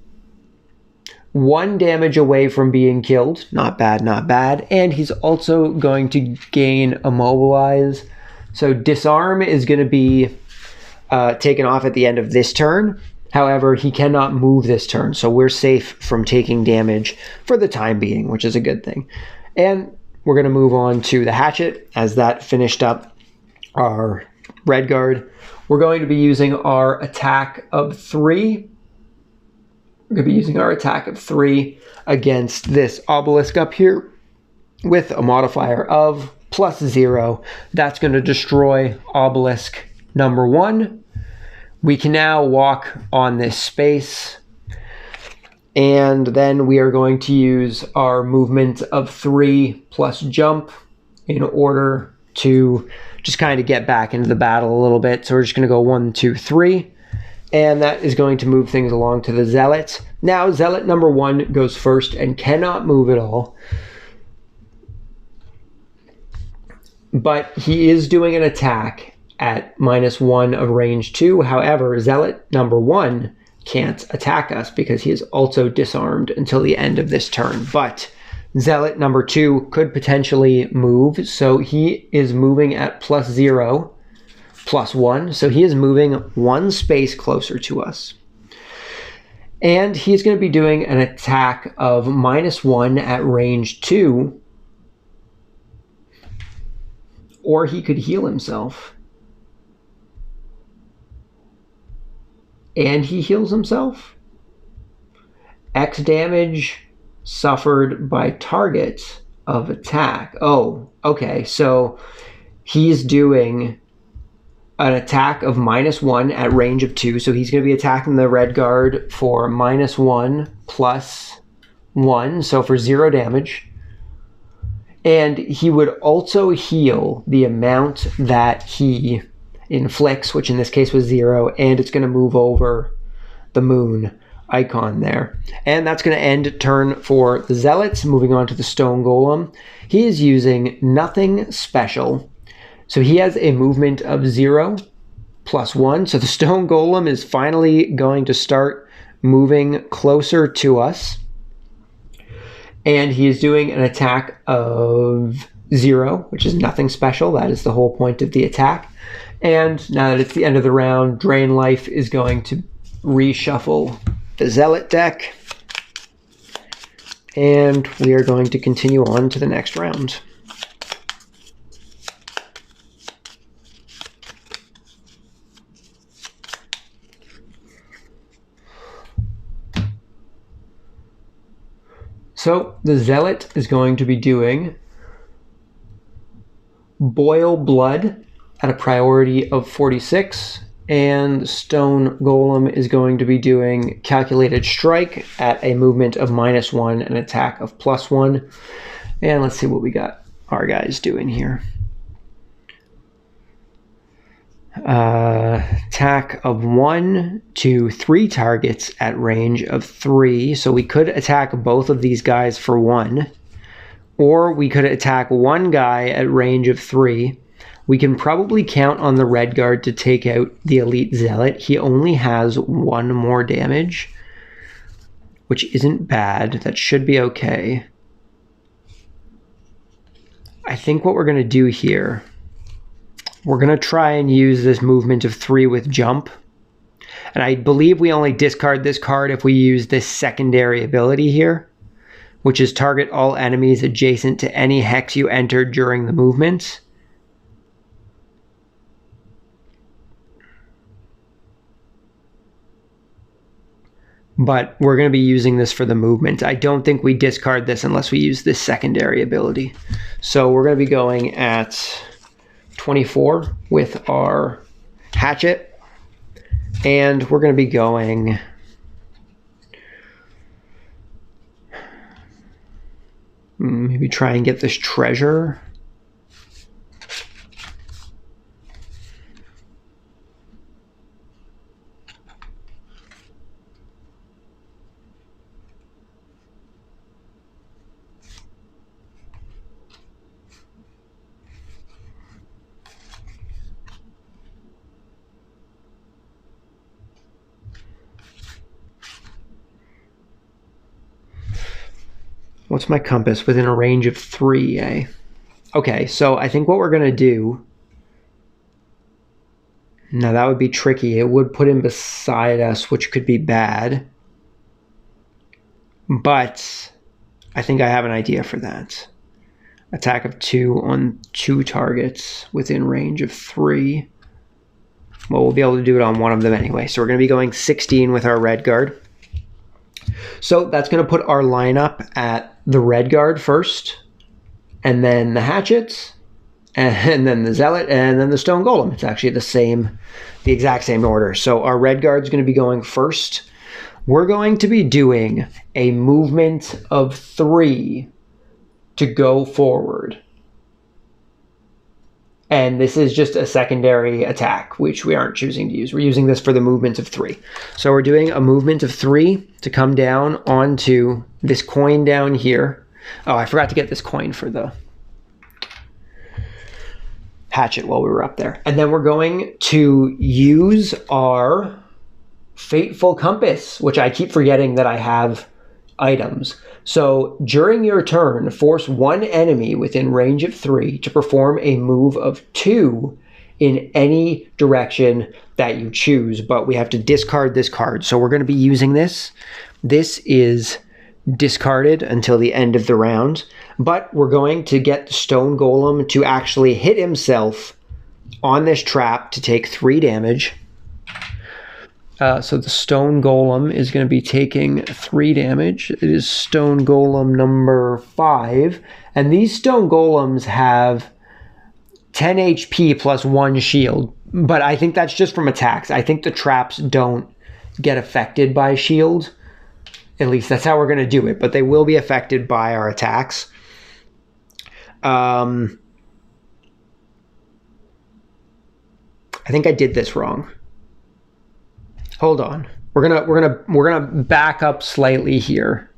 1 damage away from being killed. Not bad, not bad. And he's also going to gain immobilize. So disarm is going to be taken off at the end of this turn. However, he cannot move this turn, so we're safe from taking damage for the time being, which is a good thing. And we're going to move on to the hatchet, as that finished up our red guard. We're going to be using our attack of 3. We're going to be using our attack of 3 against this obelisk up here with a modifier of +0. That's going to destroy obelisk number 1. We can now walk on this space, and then we are going to use our movement of 3 plus jump in order to just kind of get back into the battle a little bit. So we're just going to go 1, 2, 3, and that is going to move things along to the zealots. Now zealot number 1 goes first and cannot move at all, but he is doing an attack at -1 of range 2. However, zealot number 1 can't attack us because he is also disarmed until the end of this turn. But zealot number 2 could potentially move, so he is moving at +0, +1. So he is moving 1 space closer to us. And he's going to be doing an attack of -1 at range 2. Or he could heal himself. And he heals himself. X damage suffered by target of attack. Oh, okay. So he's doing an attack of -1 at range of 2. So he's going to be attacking the red guard for -1 plus 1. So for 0 damage. And he would also heal the amount that he inflicts, which in this case was 0, and it's going to move over the moon icon there. And that's going to end turn for the zealots. Moving on to the stone golem. He is using nothing special. So he has a movement of 0 plus 1. So the stone golem is finally going to start moving closer to us. And he is doing an attack of 0, which is nothing special. That is the whole point of the attack. And now that it's the end of the round, Drain Life is going to reshuffle the Zealot deck. And we are going to continue on to the next round. So the Zealot is going to be doing Boil Blood at a priority of 46, and Stone Golem is going to be doing Calculated Strike at a movement of -1 and attack of +1. And let's see what we got our guys doing here. Attack of 1 to 3 targets at range of 3. So we could attack both of these guys for 1. Or we could attack one guy at range of 3. We can probably count on the red guard to take out the elite zealot. He only has 1 more damage, which isn't bad. That should be okay. I think what we're going to do here, we're going to try and use this movement of 3 with jump. And I believe we only discard this card if we use this secondary ability here, which is target all enemies adjacent to any hex you entered during the movement. But we're going to be using this for the movement. I don't think we discard this unless we use this secondary ability. So we're going to be going at 24 with our hatchet. And we're going to be going... maybe try and get this treasure. What's my compass? Within a range of 3, eh? Okay, so I think what we're going to do... Now that would be tricky. It would put him beside us, which could be bad. But I think I have an idea for that. Attack of 2 on 2 targets within range of 3. Well, we'll be able to do it on one of them anyway. So we're going to be going 16 with our red guard. So that's going to put our lineup at the red guard first, and then the hatchets, and then the zealot, and then the stone golem. It's actually the exact same order. So our red guard is going to be going first. We're going to be doing a movement of 3 to go forward. And this is just a secondary attack, which we aren't choosing to use. We're using this for the movement of 3. So we're doing a movement of 3 to come down onto this coin down here. Oh, I forgot to get this coin for the hatchet while we were up there. And then we're going to use our Fateful Compass, which I keep forgetting that I have items. So during your turn, force 1 enemy within range of 3 to perform a move of 2 in any direction that you choose, but we have to discard this card. So we're going to be using this. This is discarded until the end of the round, but we're going to get the stone golem to actually hit himself on this trap to take 3 damage. So the stone golem is going to be taking 3 damage. It is stone golem number 5. And these stone golems have 10 HP plus 1 shield. But I think that's just from attacks. I think the traps don't get affected by shield. At least that's how we're going to do it. But they will be affected by our attacks. I think I did this wrong. Hold on. We're gonna back up slightly here.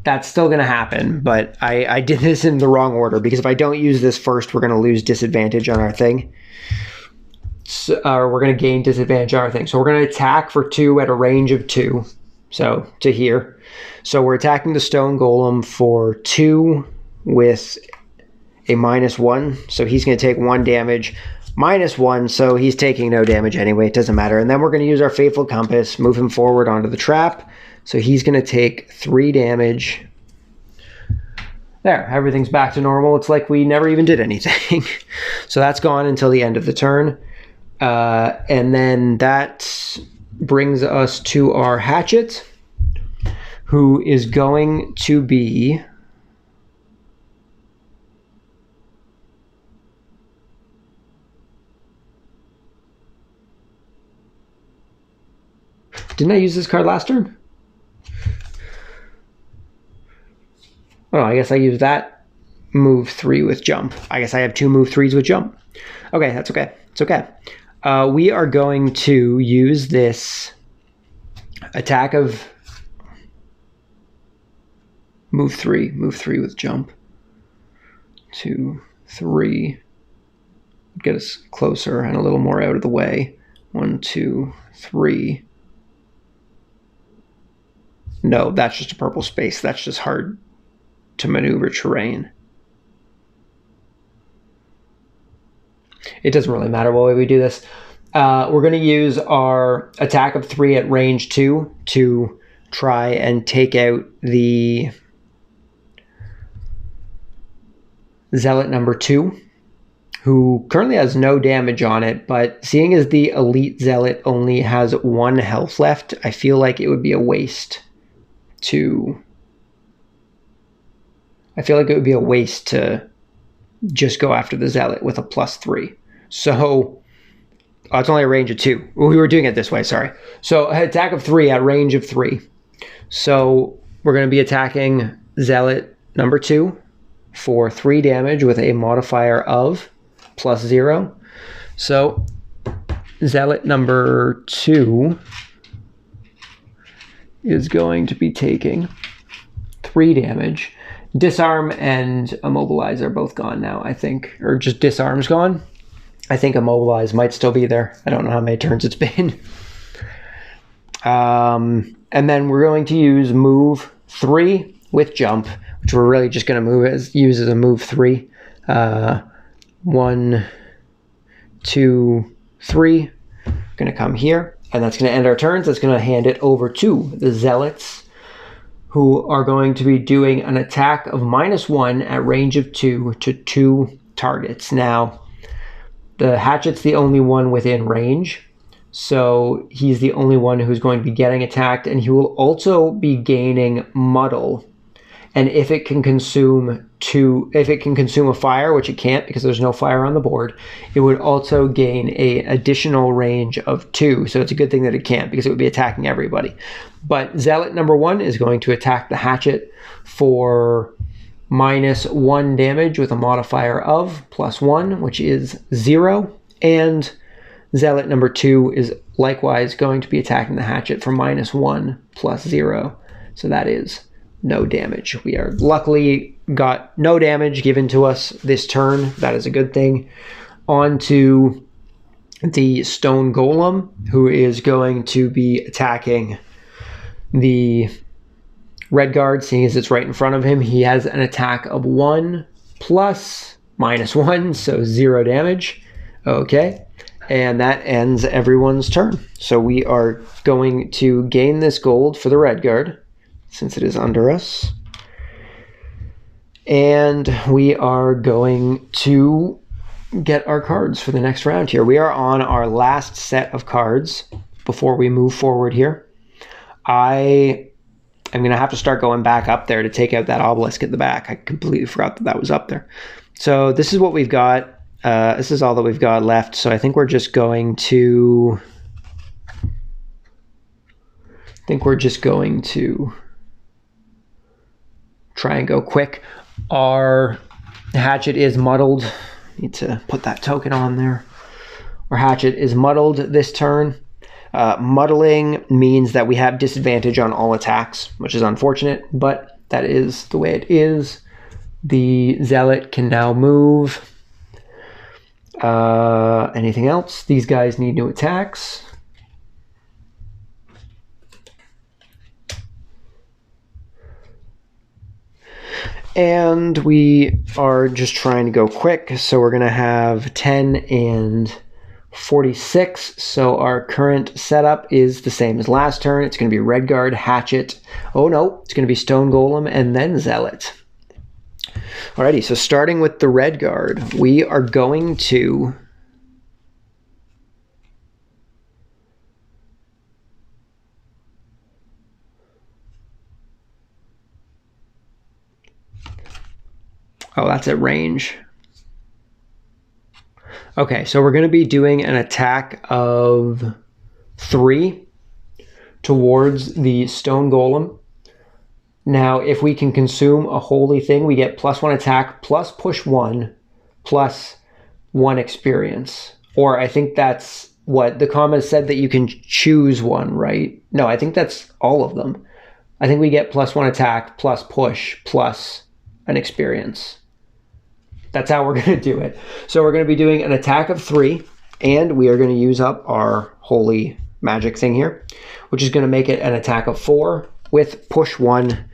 That's still gonna happen, but I did this in the wrong order because if I don't use this first, we're gonna lose disadvantage on our thing. So, we're gonna gain disadvantage on our thing. So we're gonna attack for 2 at a range of 2. So to here. So we're attacking the stone golem for 2 with a -1. So he's gonna take 1 damage. -1, so he's taking no damage anyway. It doesn't matter. And then we're going to use our Fateful Compass, move him forward onto the trap. So he's going to take 3 damage. There, everything's back to normal. It's like we never even did anything. So that's gone until the end of the turn. And then that brings us to our hatchet, who is going to be... Didn't I use this card last turn? Oh, I guess I used that move 3 with jump. I guess I have 2 move 3s with jump. Okay, that's okay. It's okay. We are going to use this attack of move three with jump. 2, 3. Get us closer and a little more out of the way. 1, 2, 3. No, that's just a purple space. That's just hard to maneuver terrain. It doesn't really matter what way we do this. We're going to use our attack of 3 at range 2 to try and take out the Zealot number 2, who currently has no damage on it, but seeing as the Elite Zealot only has 1 health left, I feel like it would be a waste to... just go after the Zealot with a +3. So, it's only a range of 2. We were doing it this way, sorry. So, attack of 3 at range of 3. So, we're going to be attacking Zealot number 2 for 3 damage with a modifier of +0. So, Zealot number 2 is going to be taking 3 damage. Disarm and Immobilize are both gone now, I think. Or just Disarm's gone. I think Immobilize might still be there. I don't know how many turns it's been. And then we're going to use move 3 with jump, which we're really just going to use as a move 3. 1, 2, 3. Going to come here, and that's going to end our turns. That's going to hand it over to the Zealots, who are going to be doing an attack of -1 at range of 2 to 2 targets. Now, the Hatchet's the only one within range, so he's the only one who's going to be getting attacked, and he will also be gaining Muddle. And if it can consume a fire, which it can't because there's no fire on the board, it would also gain an additional range of 2. So it's a good thing that it can't, because it would be attacking everybody. But Zealot number 1 is going to attack the Hatchet for -1 damage with a modifier of +1, which is 0. And Zealot number 2 is likewise going to be attacking the Hatchet for -1 +0. So that is no damage. We are luckily got no damage given to us this turn. That is a good thing. On to the Stone Golem, who is going to be attacking the Red Guard, seeing as it's right in front of him. He has an attack of 1 plus -1, so 0 damage. Okay, and that ends everyone's turn. So we are going to gain this gold for the Red Guard, since it is under us. And we are going to get our cards for the next round here. We are on our last set of cards before we move forward here. I am going to have to start going back up there to take out that obelisk at the back. I completely forgot that that was up there. So this is what we've got. This is all that we've got left. So I think we're just going to... try and go quick. Our Hatchet is muddled. Need to put that token on there. Our Hatchet is muddled this turn. Muddling means that we have disadvantage on all attacks, which is unfortunate, but that is the way it is. The Zealot can now move. Anything else? These guys need new attacks. And we are just trying to go quick, so we're going to have 10 and 46. So our current setup is the same as last turn. It's going to be Red Guard, Hatchet. Oh no, it's going to be Stone Golem and then Zealot. Alrighty, so starting with the Red Guard, we are going to... Oh, that's at range. Okay, so we're going to be doing an attack of 3 towards the Stone Golem. Now, if we can consume a holy thing, we get +1 attack, plus push 1, plus 1 experience. Or I think that's what the comma said that you can choose one, right? No, I think that's all of them. I think we get +1 attack, plus push, plus an experience. That's how we're going to do it. So we're going to be doing an attack of 3, and we are going to use up our holy magic thing here, which is going to make it an attack of 4 with push 1,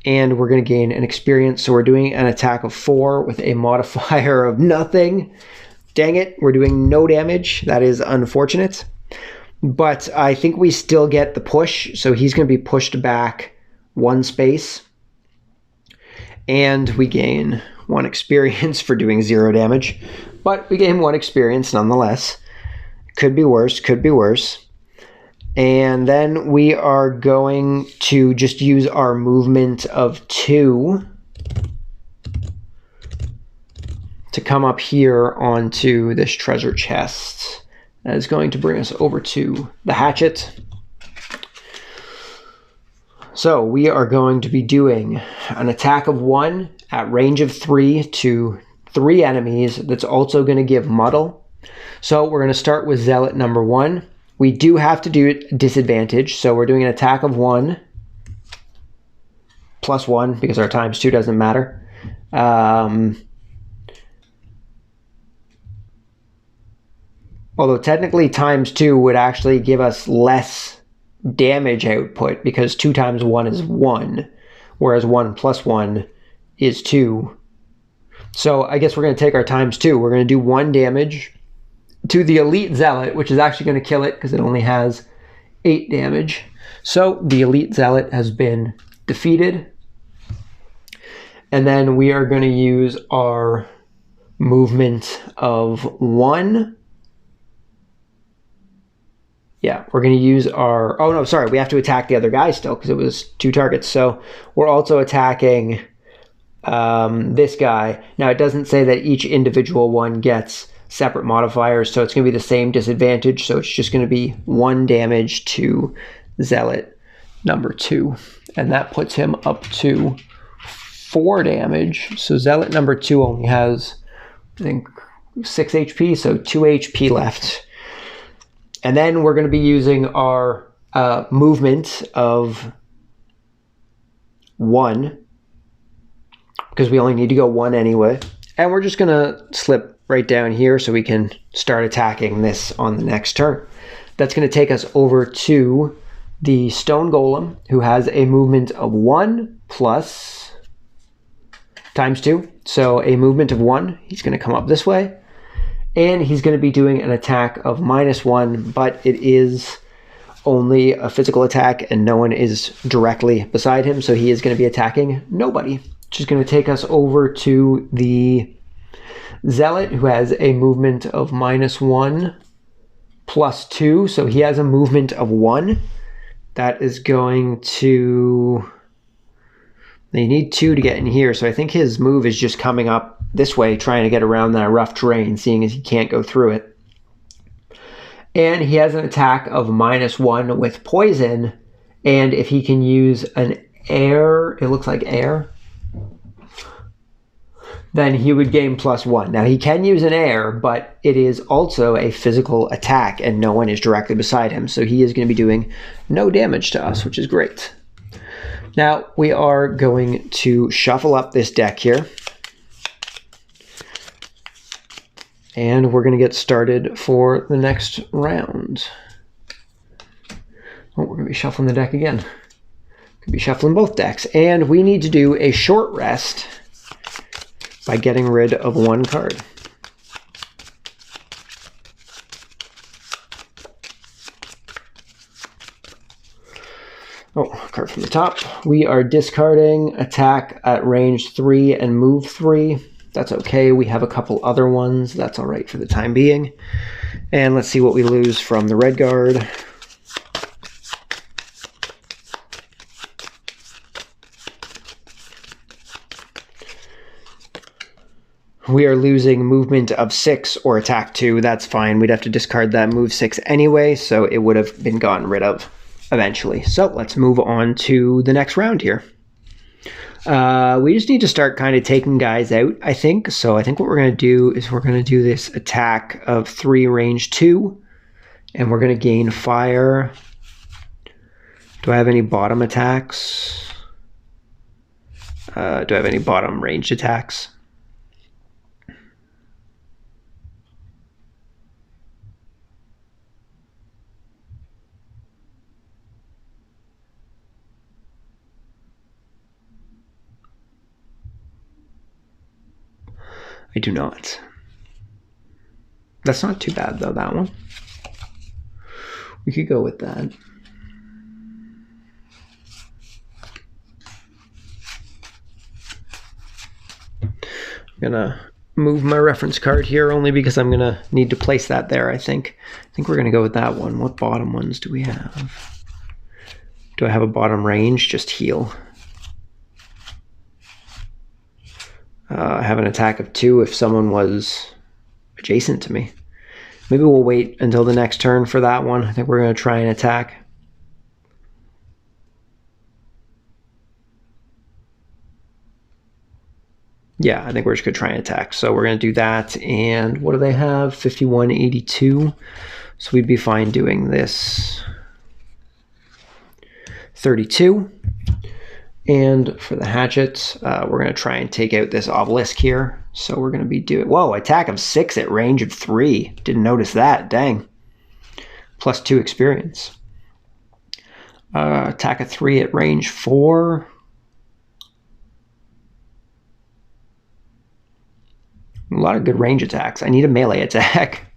and we're going to gain an experience. So we're doing an attack of 4 with a modifier of nothing. Dang it, we're doing no damage. That is unfortunate. But I think we still get the push, so he's going to be pushed back 1 space. And we gain 1 experience for doing 0 damage. But we gain 1 experience nonetheless. Could be worse, could be worse. And then we are going to just use our movement of 2 to come up here onto this treasure chest. That is going to bring us over to the hatchet. So we are going to be doing an attack of 1 at range of 3 to 3 enemies. That's also going to give muddle. So we're going to start with Zealot number 1. We do have to do disadvantage, so we're doing an attack of 1 plus 1 because our ×2 doesn't matter. Although technically ×2 would actually give us less damage output because 2 times 1 is 1, whereas 1 plus 1 is 2. So I guess we're going to take our ×2. We're going to do 1 damage to the Elite Zealot, which is actually going to kill it because it only has 8 damage. So the Elite Zealot has been defeated. And then we are going to use our movement of 1. Yeah, we're going to use our... Oh, no, sorry. We have to attack the other guy still because it was 2 targets. So we're also attacking this guy. Now, it doesn't say that each individual one gets separate modifiers, so it's going to be the same disadvantage. So it's just going to be 1 damage to Zealot number 2. And that puts him up to 4 damage. So Zealot number 2 only has, I think, 6 HP, so 2 HP left. And then we're going to be using our movement of 1, because we only need to go 1 anyway. And we're just going to slip right down here so we can start attacking this on the next turn. That's going to take us over to the Stone Golem, who has a movement of 1 plus ×2. So a movement of 1. He's going to come up this way. And he's going to be doing an attack of -1, but it is only a physical attack and no one is directly beside him. So he is going to be attacking nobody, which is going to take us over to the Zealot, who has a movement of -1 plus 2. So he has a movement of 1. That is going to... They need 2 to get in here, so I think his move is just coming up this way, trying to get around that rough terrain, seeing as he can't go through it. And he has an attack of -1 with poison, and if he can use an air, it looks like air, then he would gain +1. Now he can use an air, but it is also a physical attack, and no one is directly beside him, so he is going to be doing no damage to us, which is great. Now, we are going to shuffle up this deck here. And we're going to get started for the next round. Oh, we're going to be shuffling the deck again. Could be shuffling both decks. And we need to do a short rest by getting rid of 1 card. Oh, card from the top. We are discarding attack at range 3 and move 3. That's okay. We have a couple other ones. That's all right for the time being. And let's see what we lose from the red guard. We are losing movement of 6 or attack 2. That's fine. We'd have to discard that move 6 anyway, so it would have been gotten rid of eventually. So let's move on to the next round here. We just need to start kind of taking guys out, I think. So I think what we're going to do is we're going to do this attack of 3 range 2 And we're going to gain fire. Do I have any bottom attacks? Do I have any bottom ranged attacks? I do not. That's not too bad though, that one. We could go with that. I'm gonna move my reference card here only because I'm gonna need to place that there, I think. I think we're gonna go with that one. What bottom ones do we have? Do I have a bottom range? Just heal. I have an attack of 2 if someone was adjacent to me. Maybe we'll wait until the next turn for that one. I think we're going to try and attack. Yeah, I think we're just going to try and attack. So we're going to do that. And what do they have? 5182. So we'd be fine doing this. 32. And for the hatchet, we're going to try and take out this obelisk here. So we're going to be doing... Whoa, attack of 6 at range of 3. Didn't notice that. Dang. Plus 2 experience. Attack of 3 at range 4. A lot of good range attacks. I need a melee attack.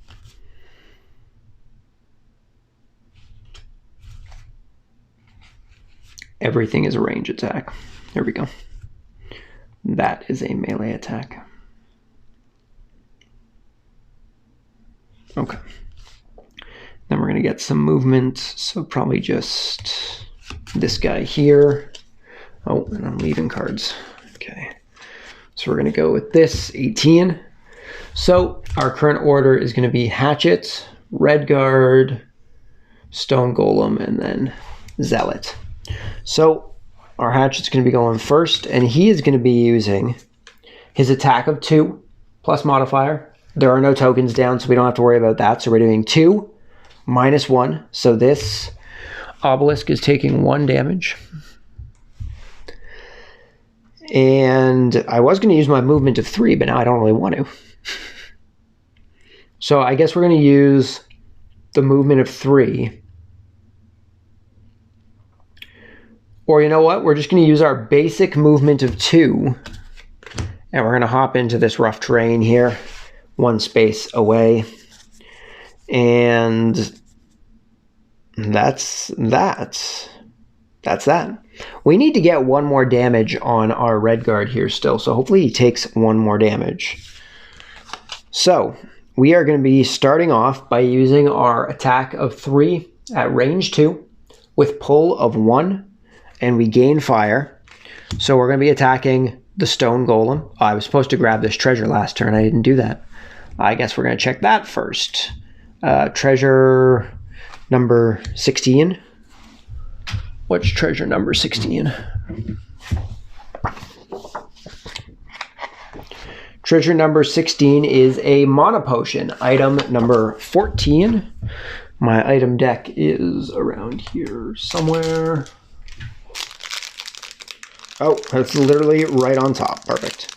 Everything is a range attack. There we go. That is a melee attack. Okay. Then we're going to get some movement. So probably just this guy here. Oh, and I'm leaving cards. Okay. So we're going to go with this, 18. So our current order is going to be Hatchet, Redguard, Stone Golem, and then Zealot. So our Hatchet's going to be going first, and he is going to be using his attack of 2 plus modifier. There are no tokens down, so we don't have to worry about that. So we're doing 2 minus 1. So this obelisk is taking 1 damage. And I was going to use my movement of 3, but now I don't really want to. So I guess we're going to use the movement of 3. Or you know what? We're just going to use our basic movement of 2. And we're going to hop into this rough terrain here, 1 space away. And that's that. That's that. We need to get 1 more damage on our Redguard here still. So hopefully he takes 1 more damage. So we are going to be starting off by using our attack of 3 at range 2 with pull of 1. And we gain fire. So we're going to be attacking the Stone Golem. I was supposed to grab this treasure last turn. I didn't do that. I guess we're going to check that first. Treasure number 16. What's treasure number 16? Treasure number 16 is a mana potion. Item number 14. My item deck is around here somewhere. Oh, that's literally right on top. Perfect.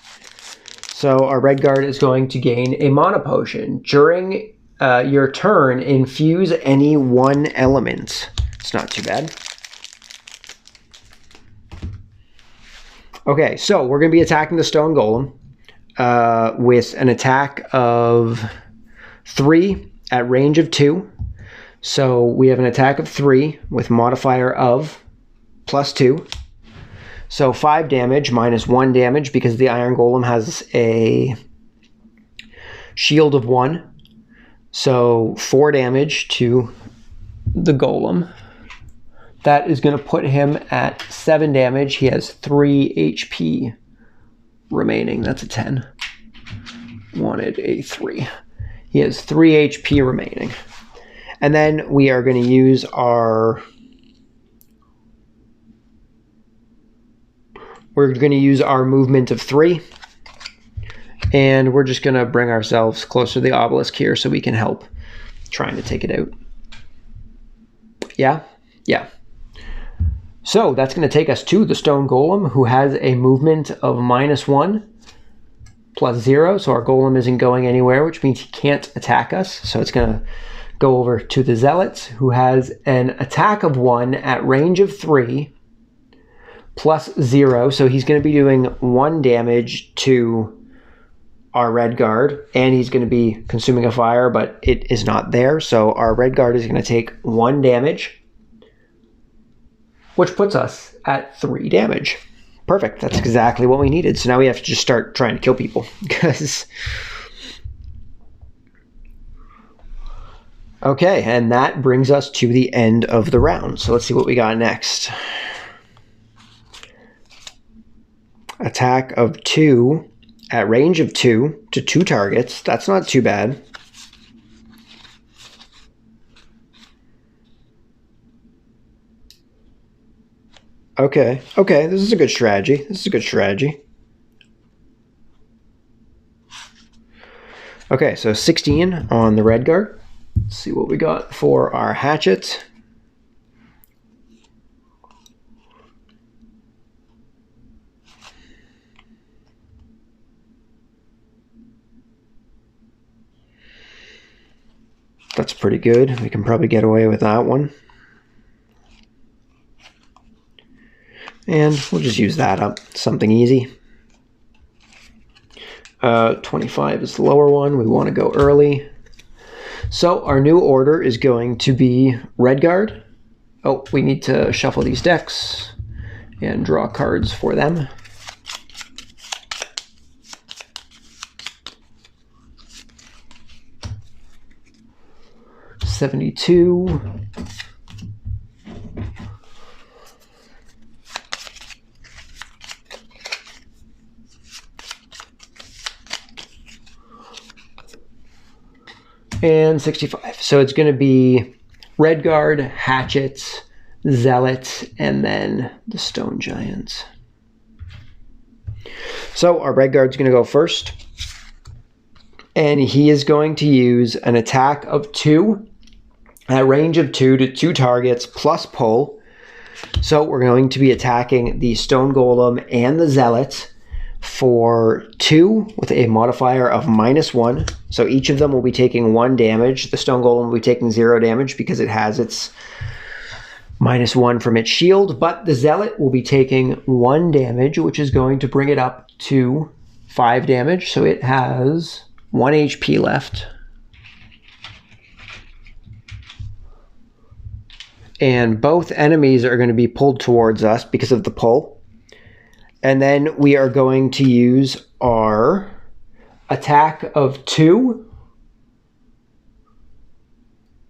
So our Redguard is going to gain a mana potion. During your turn, infuse any 1 element. It's not too bad. Okay, so we're going to be attacking the Stone Golem with an attack of 3 at range of 2. So we have an attack of 3 with modifier of +2. So 5 damage minus 1 damage because the Iron Golem has a shield of 1. So 4 damage to the Golem. That is going to put him at 7 damage. He has 3 HP remaining. That's a 10. Wanted a 3. He has 3 HP remaining. And then we are going to use our... We're going to use our movement of 3. And we're just going to bring ourselves closer to the obelisk here so we can help trying to take it out. Yeah? Yeah. So that's going to take us to the stone golem, who has a movement of -1 plus 0. So our golem isn't going anywhere, which means he can't attack us. So it's going to go over to the zealots, who has an attack of 1 at range of 3 plus 0. So he's going to be doing 1 damage to our red guard, and he's going to be consuming a fire, but it is not there. So our red guard is going to take 1 damage, which puts us at 3 damage. Perfect. That's exactly what we needed. So now we have to just start trying to kill people, because... Okay, and that brings us to the end of the round. So let's see what we got next. Attack of 2 at range of 2 to 2 targets. That's not too bad. Okay, this is a good strategy. Okay, so 16 on the red guard. Let's see what we got for our hatchet. That's pretty good. We can probably get away with that one. And we'll just use that up. Something easy. 25 is the lower one. We want to go early. So our new order is going to be red guard. Oh, we need to shuffle these decks and draw cards for them. $72. And 65. So it's going to be red guard, hatchets, zealots, and then the stone giants. So our red guard's going to go first. And he is going to use an attack of 2 at range of 2 to 2 targets plus pull. So we're going to be attacking the stone golem and the zealots for 2 with a modifier of -1. So each of them will be taking 1 damage. The stone golem will be taking 0 damage because it has its -1 from its shield, but the zealot will be taking 1 damage, which is going to bring it up to 5 damage. So it has 1 HP left. And both enemies are going to be pulled towards us because of the pull. And then we are going to use our attack of 2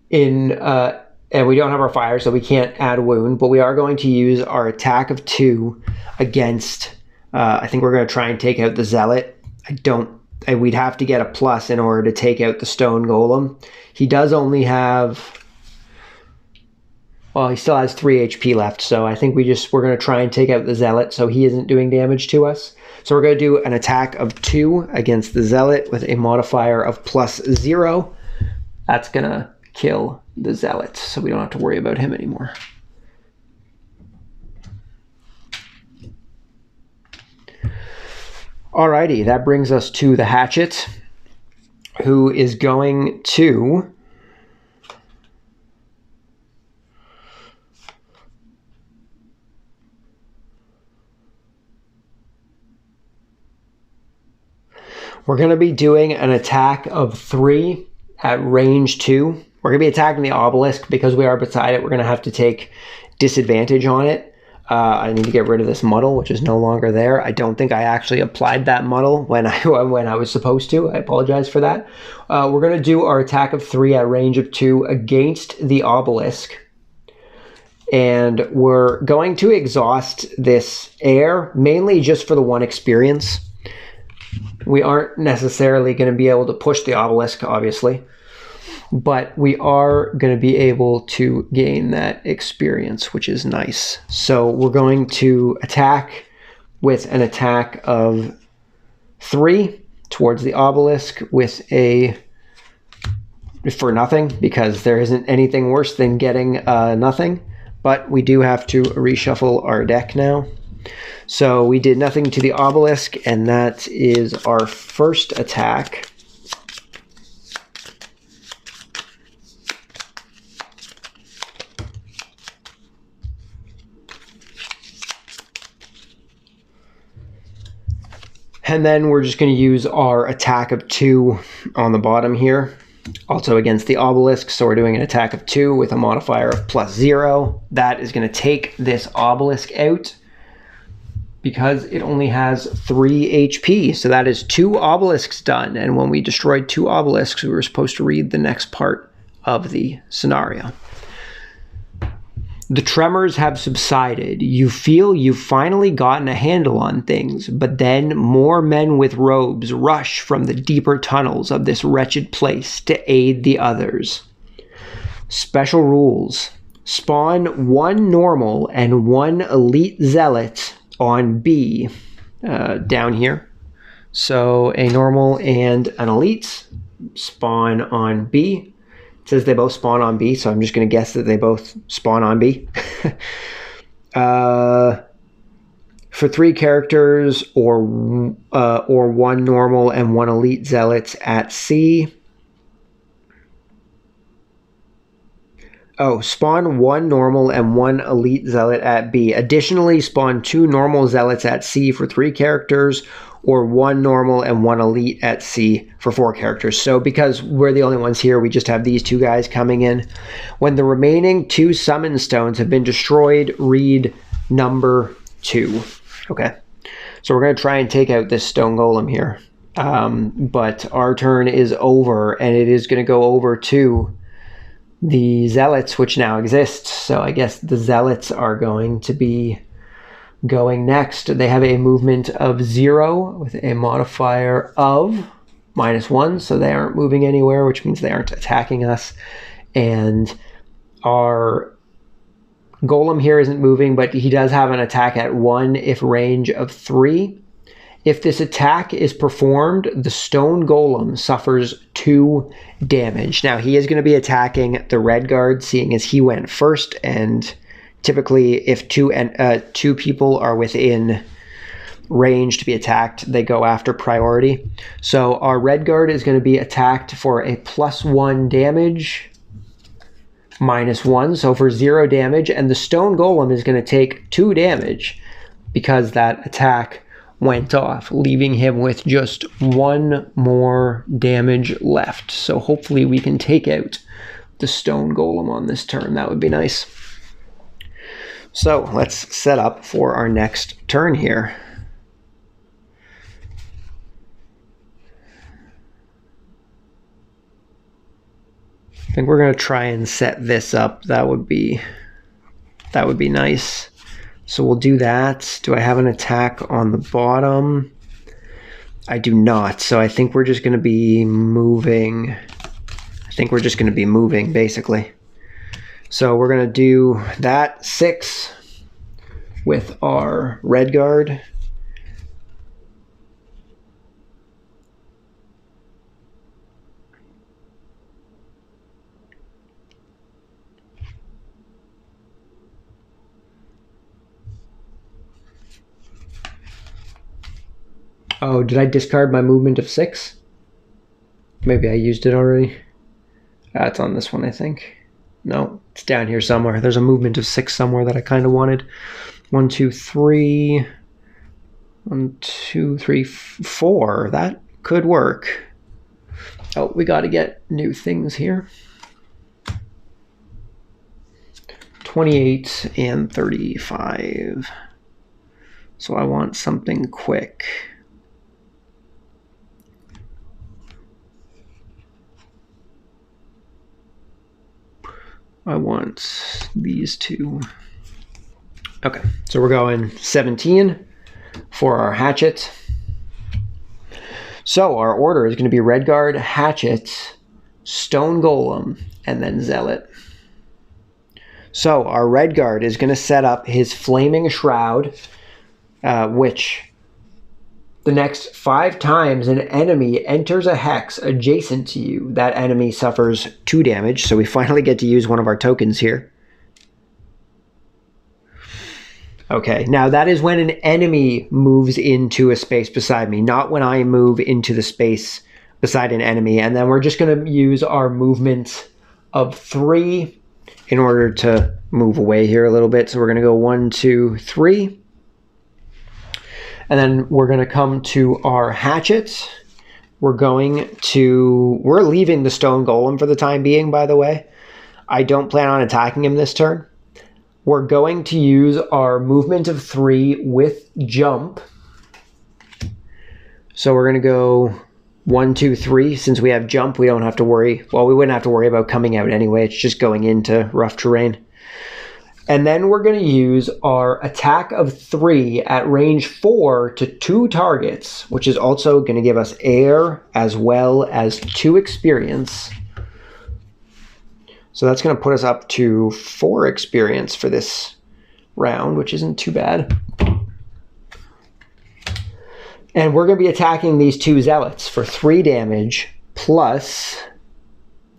in, and we don't have our fire, so we can't add a wound, but we are going to use our attack of 2 against, I think we're going to try and take out the zealot. We'd have to get a plus in order to take out the stone golem. He does only have... Well, he still has 3 HP left, so I think we're going to try and take out the zealot so he isn't doing damage to us. So we're going to do an attack of 2 against the zealot with a modifier of +0. That's going to kill the zealot, so we don't have to worry about him anymore. Alrighty, that brings us to the hatchet, who is going to... We're going to be doing an attack of 3 at range 2. We're going to be attacking the obelisk because we are beside it. We're going to have to take disadvantage on it. I need to get rid of this muddle, which is no longer there. I don't think I actually applied that muddle when I was supposed to. I apologize for that. We're going to do our attack of 3 at range of 2 against the obelisk. And we're going to exhaust this air, mainly just for the 1 experience. We aren't necessarily going to be able to push the obelisk, obviously, but we are going to be able to gain that experience, which is nice. So we're going to attack with an attack of 3 towards the obelisk with a for nothing, because there isn't anything worse than getting nothing. But we do have to reshuffle our deck now. So we did nothing to the obelisk, and that is our first attack. And then we're just going to use our attack of 2 on the bottom here, also against the obelisk. So we're doing an attack of 2 with a modifier of +0. That is going to take this obelisk out because it only has 3 HP. So that is 2 obelisks done. And when we destroyed 2 obelisks, we were supposed to read the next part of the scenario. The tremors have subsided. You feel you've finally gotten a handle on things, but then more men with robes rush from the deeper tunnels of this wretched place to aid the others. Special rules. Spawn 1 normal and 1 elite zealot on B, down here. So a normal and an elite spawn on B. It says they both spawn on B, so I'm just going to guess that they both spawn on B. For 3 characters, or 1 normal and 1 elite zealots at C. Oh, spawn 1 normal and 1 elite zealot at B. Additionally, spawn 2 normal zealots at C for 3 characters, or 1 normal and 1 elite at C for 4 characters. So because we're the only ones here, we just have these 2 guys coming in. When the remaining 2 summon stones have been destroyed, read number 2. Okay, so we're going to try and take out this stone golem here. But our turn is over, and it is going to go over to the zealots, which now exist. So I guess the zealots are going to be going next. They have a movement of 0 with a modifier of -1, so they aren't moving anywhere, which means they aren't attacking us. And our golem here isn't moving, but he does have an attack at 1 if range of 3. If this attack is performed, the stone golem suffers 2 damage. Now he is going to be attacking the red guard, seeing as he went first, and typically if 2 people are within range to be attacked, they go after priority. So our red guard is going to be attacked for a +1 damage, -1, so for 0 damage, and the stone golem is going to take 2 damage because that attack went off, leaving him with just 1 more damage left. So hopefully we can take out the stone golem on this turn. That would be nice. So let's set up for our next turn here. I think we're going to try and set this up. That would be nice. So we'll do that. Do I have an attack on the bottom? I do not. So I think we're just going to be moving. Basically. So we're going to do that 6 with our red guard. Oh, did I discard my movement of 6? Maybe I used it already. It's on this one, I think. No, it's down here somewhere. There's a movement of 6 somewhere that I kind of wanted. 1, 2, 3. 1, 2, 3, 4. That could work. Oh, we got to get new things here. 28 and 35. So I want something quick. I want these 2. Okay, so we're going 17 for our hatchet. So our order is going to be red guard, hatchet, stone golem, and then zealot. So our red guard is going to set up his flaming shroud, which the next 5 times an enemy enters a hex adjacent to you, that enemy suffers 2 damage. So we finally get to use one of our tokens here. Okay, now that is when an enemy moves into a space beside me, not when I move into the space beside an enemy. And then we're just going to use our movement of 3 in order to move away here a little bit. So we're going to go 1, 2, 3. And then we're going to come to our hatchet. We're leaving the stone golem for the time being, by the way. I don't plan on attacking him this turn. We're going to use our movement of 3 with jump. So we're going to go 1, 2, 3. Since we have jump, we don't have to worry. Well, we wouldn't have to worry about coming out anyway. It's just going into rough terrain. And then we're going to use our attack of 3 at range 4 to 2 targets, which is also going to give us air as well as 2 experience. So that's going to put us up to 4 experience for this round, which isn't too bad. And we're going to be attacking these 2 zealots for 3 damage plus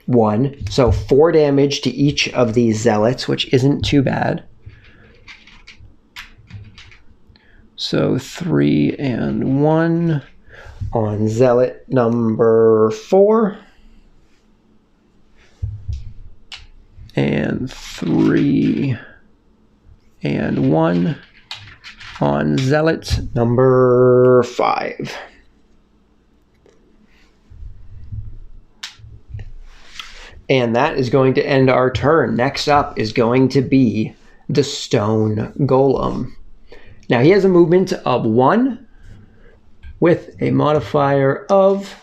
1. So 4 damage to each of these zealots, which isn't too bad. So 3 and 1 on zealot number 4. And 3 and 1 on zealot number 5. And that is going to end our turn. Next up is going to be the stone golem. Now he has a movement of 1 with a modifier of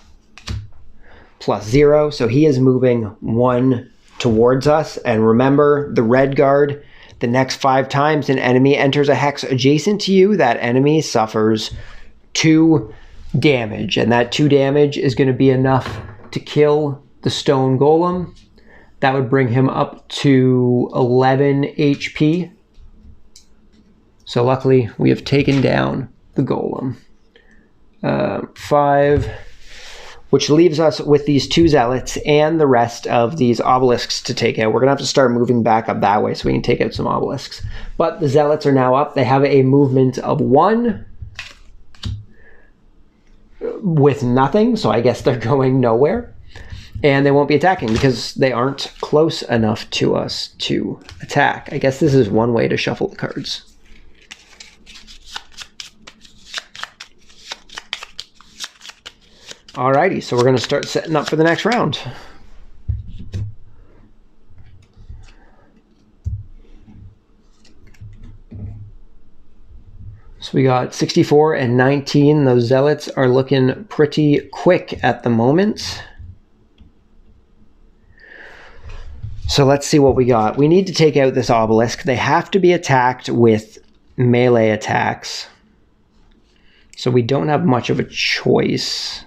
+0. So he is moving 1 towards us. And remember, the red guard, the next 5 times an enemy enters a hex adjacent to you, that enemy suffers 2 damage. And that 2 damage is going to be enough to kill the stone golem. That would bring him up to 11 HP. So luckily we have taken down the golem. 5, which leaves us with these 2 zealots and the rest of these obelisks to take out. We're going to have to start moving back up that way so we can take out some obelisks. But the zealots are now up. They have a movement of 1 with nothing, so I guess they're going nowhere. And they won't be attacking because they aren't close enough to us to attack. I guess this is one way to shuffle the cards. Alrighty, so we're going to start setting up for the next round. So we got 64 and 19. Those zealots are looking pretty quick at the moment. So let's see what we got. We need to take out this obelisk. They have to be attacked with melee attacks. So we don't have much of a choice.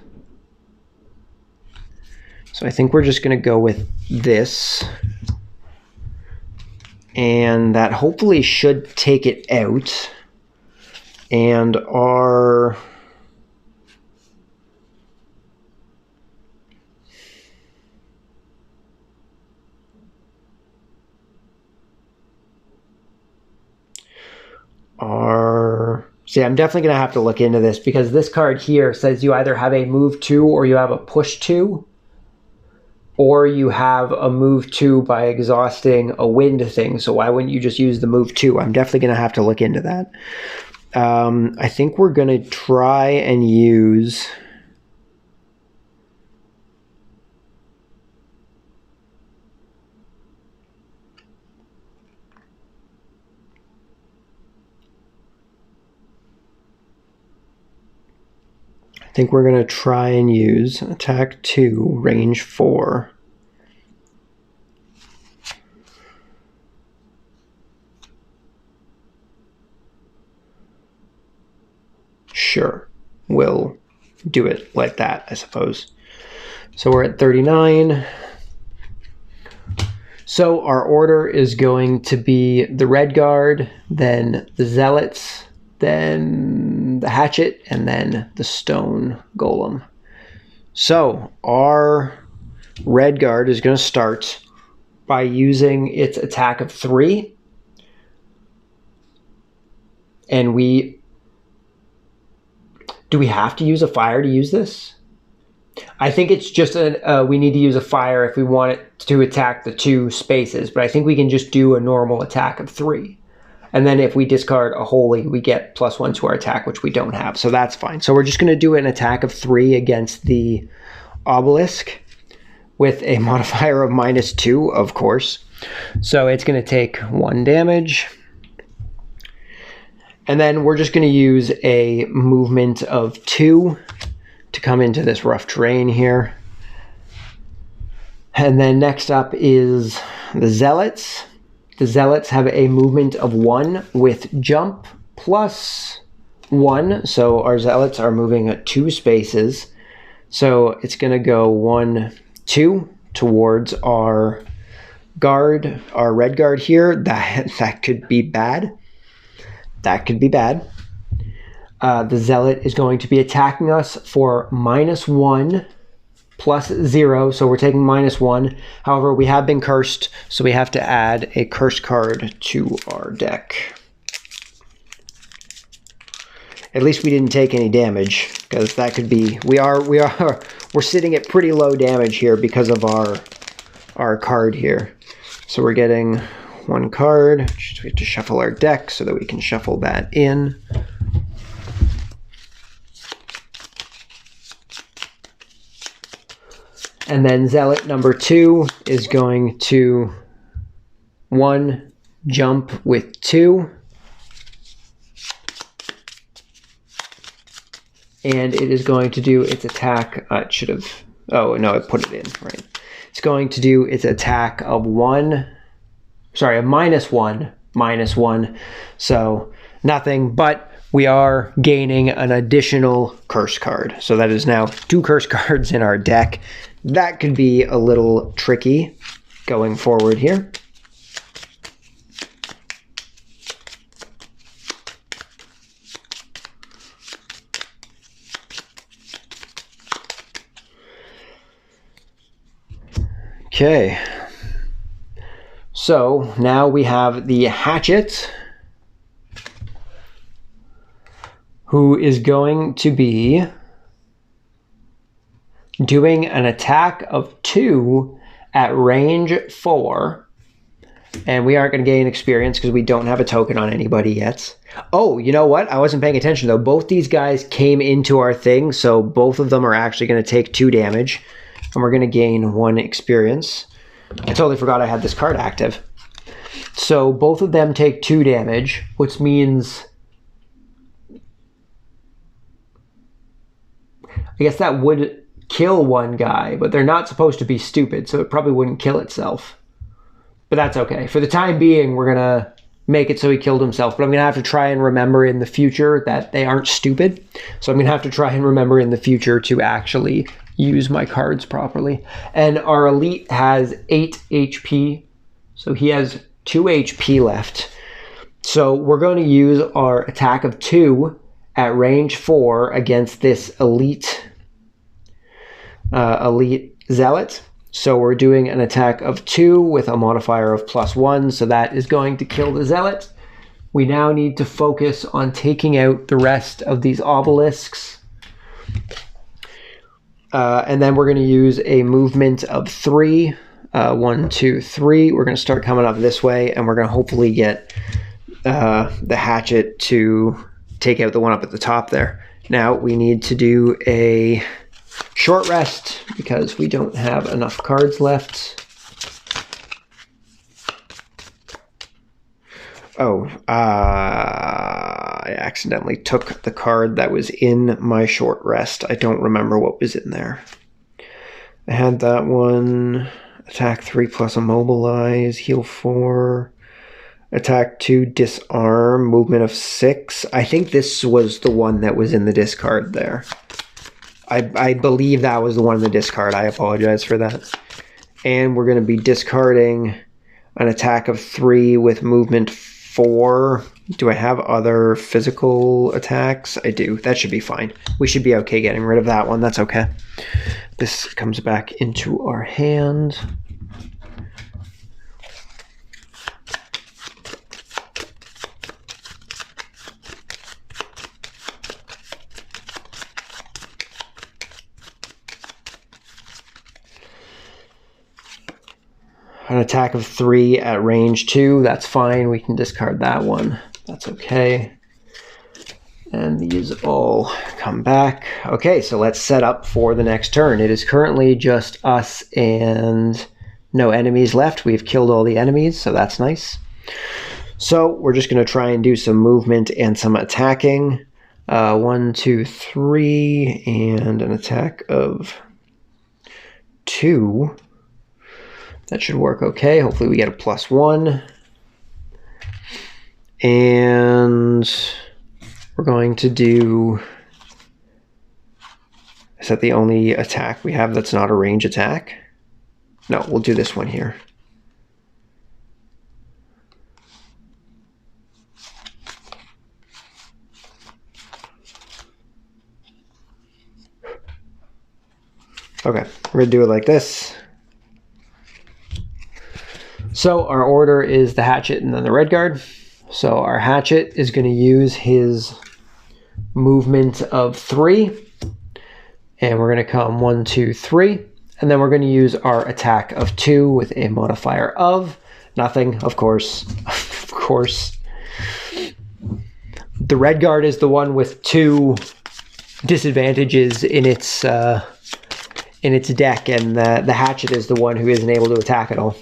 So I think we're just going to go with this. And that hopefully should take it out. And our... See, I'm definitely going to have to look into this because this card here says you either have a move 2 or you have a push 2. Or you have a move 2 by exhausting a wind thing. So why wouldn't you just use the move 2? I'm definitely going to have to look into that. I think we're going to try and use... I think we're going to try and use attack 2, range 4. Sure, we'll do it like that, I suppose. So we're at 39. So our order is going to be the red guard, then the zealots, then the hatchet, and then the stone golem. So our red guard is going to start by using its attack of 3. And do we have to use a fire to use this? I think it's just we need to use a fire if we want it to attack the 2 spaces, but I think we can just do a normal attack of 3. And then if we discard a holy, we get +1 to our attack, which we don't have, so that's fine. So we're just going to do an attack of 3 against the obelisk with a modifier of -2, of course. So it's going to take 1 damage. And then we're just going to use a movement of 2 to come into this rough terrain here. And then next up is the zealots. The zealots have a movement of 1 with jump +1. So our zealots are moving at 2 spaces. So it's going to go 1, 2 towards our guard, our red guard here. That could be bad. That could be bad. The zealot is going to be attacking us for -1 +0, so we're taking -1. However, we have been cursed, so we have to add a curse card to our deck. At least we didn't take any damage, because that could be, we're sitting at pretty low damage here because of our card here. So we're getting 1 card. We have to shuffle our deck so that we can shuffle that in. And then zealot number 2 is going to 1 jump with 2. And it is going to do its attack. It should have, oh no, I put it in, right. It's going to do its attack of -1, -1. So nothing, but we are gaining an additional curse card. So that is now 2 curse cards in our deck. That could be a little tricky going forward here. Okay. So now we have the hatchet, who is going to be doing an attack of 2 at range 4. And we aren't going to gain experience because we don't have a token on anybody yet. Oh, you know what? I wasn't paying attention though. Both these guys came into our thing, so both of them are actually going to take 2 damage. And we're going to gain 1 experience. I totally forgot I had this card active. So both of them take 2 damage, which means I guess that would kill 1 guy, but they're not supposed to be stupid, so it probably wouldn't kill itself. But that's okay. For the time being, we're going to make it so he killed himself, but I'm going to have to try and remember in the future that they aren't stupid. So I'm going to have to try and remember in the future to actually use my cards properly. And our elite has 8 HP, so he has 2 HP left. So we're going to use our attack of 2 at range 4 against this elite zealot. So we're doing an attack of 2 with a modifier of +1, so that is going to kill the zealot. We now need to focus on taking out the rest of these obelisks. And then we're going to use a movement of 3. 1, 2, 3. We're going to start coming up this way, and we're going to hopefully get the hatchet to take out the one up at the top there. Now we need to do a short rest because we don't have enough cards left. Oh, I accidentally took the card that was in my short rest. I don't remember what was in there. I had that one. Attack 3 plus immobilize, heal 4. Attack 2, disarm, movement of 6. I think this was the one that was in the discard there. I believe that was the one in the discard. I apologize for that. And we're going to be discarding an attack of 3 with movement 4. Do I have other physical attacks? I do. That should be fine. We should be okay getting rid of that one. That's okay. This comes back into our hand. An attack of 3 at range 2, that's fine. We can discard that one. That's okay. And these all come back. Okay, so let's set up for the next turn. It is currently just us and no enemies left. We've killed all the enemies, so that's nice. So we're just going to try and do some movement and some attacking. 1, 2, 3, and an attack of 2. That should work okay. Hopefully we get a +1. And we're going to do... Is that the only attack we have that's not a range attack? No, we'll do this one here. Okay, we're going to do it like this. So our order is the hatchet and then the red guard. So our hatchet is going to use his movement of 3. And we're going to come 1, 2, 3. And then we're going to use our attack of 2 with a modifier of nothing, of course. Of course. The red guard is the one with 2 disadvantages in its deck, and the hatchet is the one who isn't able to attack at all.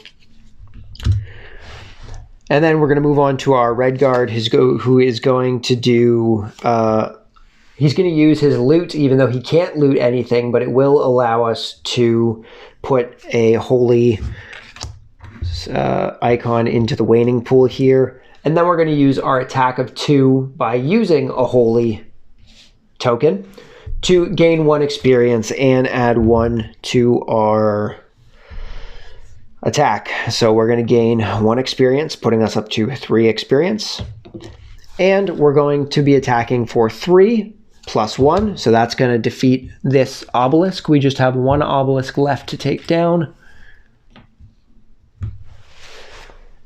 And then we're going to move on to our red guard, who is going to do... he's going to use his loot, even though he can't loot anything, but it will allow us to put a holy icon into the waning pool here. And then we're going to use our attack of 2 by using a holy token to gain 1 experience and add 1 to our attack. So we're going to gain 1 experience, putting us up to 3 experience. And we're going to be attacking for 3 +1. So that's going to defeat this obelisk. We just have 1 obelisk left to take down.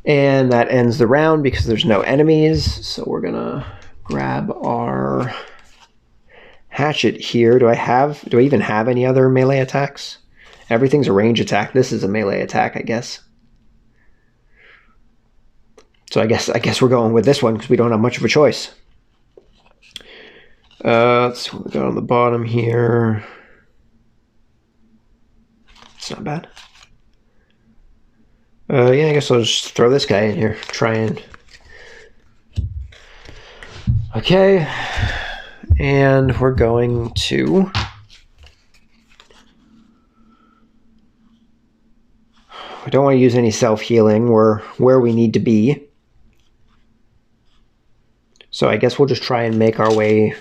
And that ends the round because there's no enemies. So we're going to grab our hatchet here. Do I even have any other melee attacks? Everything's a range attack. This is a melee attack, I guess. So I guess we're going with this one because we don't have much of a choice. Let's see what we got on the bottom here. It's not bad. Yeah, I guess I'll just throw this guy in here. Try and... Okay. And we're going to... We don't want to use any self-healing. We're where we need to be. So I guess we'll just try and make our way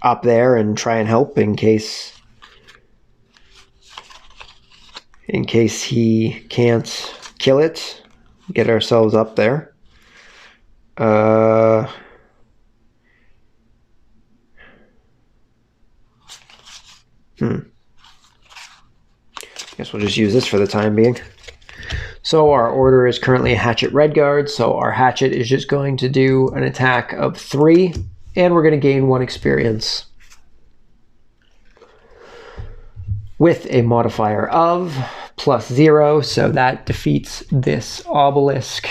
up there and try and help in case he can't kill it. Get ourselves up there. Guess we'll just use this for the time being. So our order is currently hatchet red guard, so our hatchet is just going to do an attack of 3, and we're going to gain 1 experience with a modifier of +0, so that defeats this obelisk.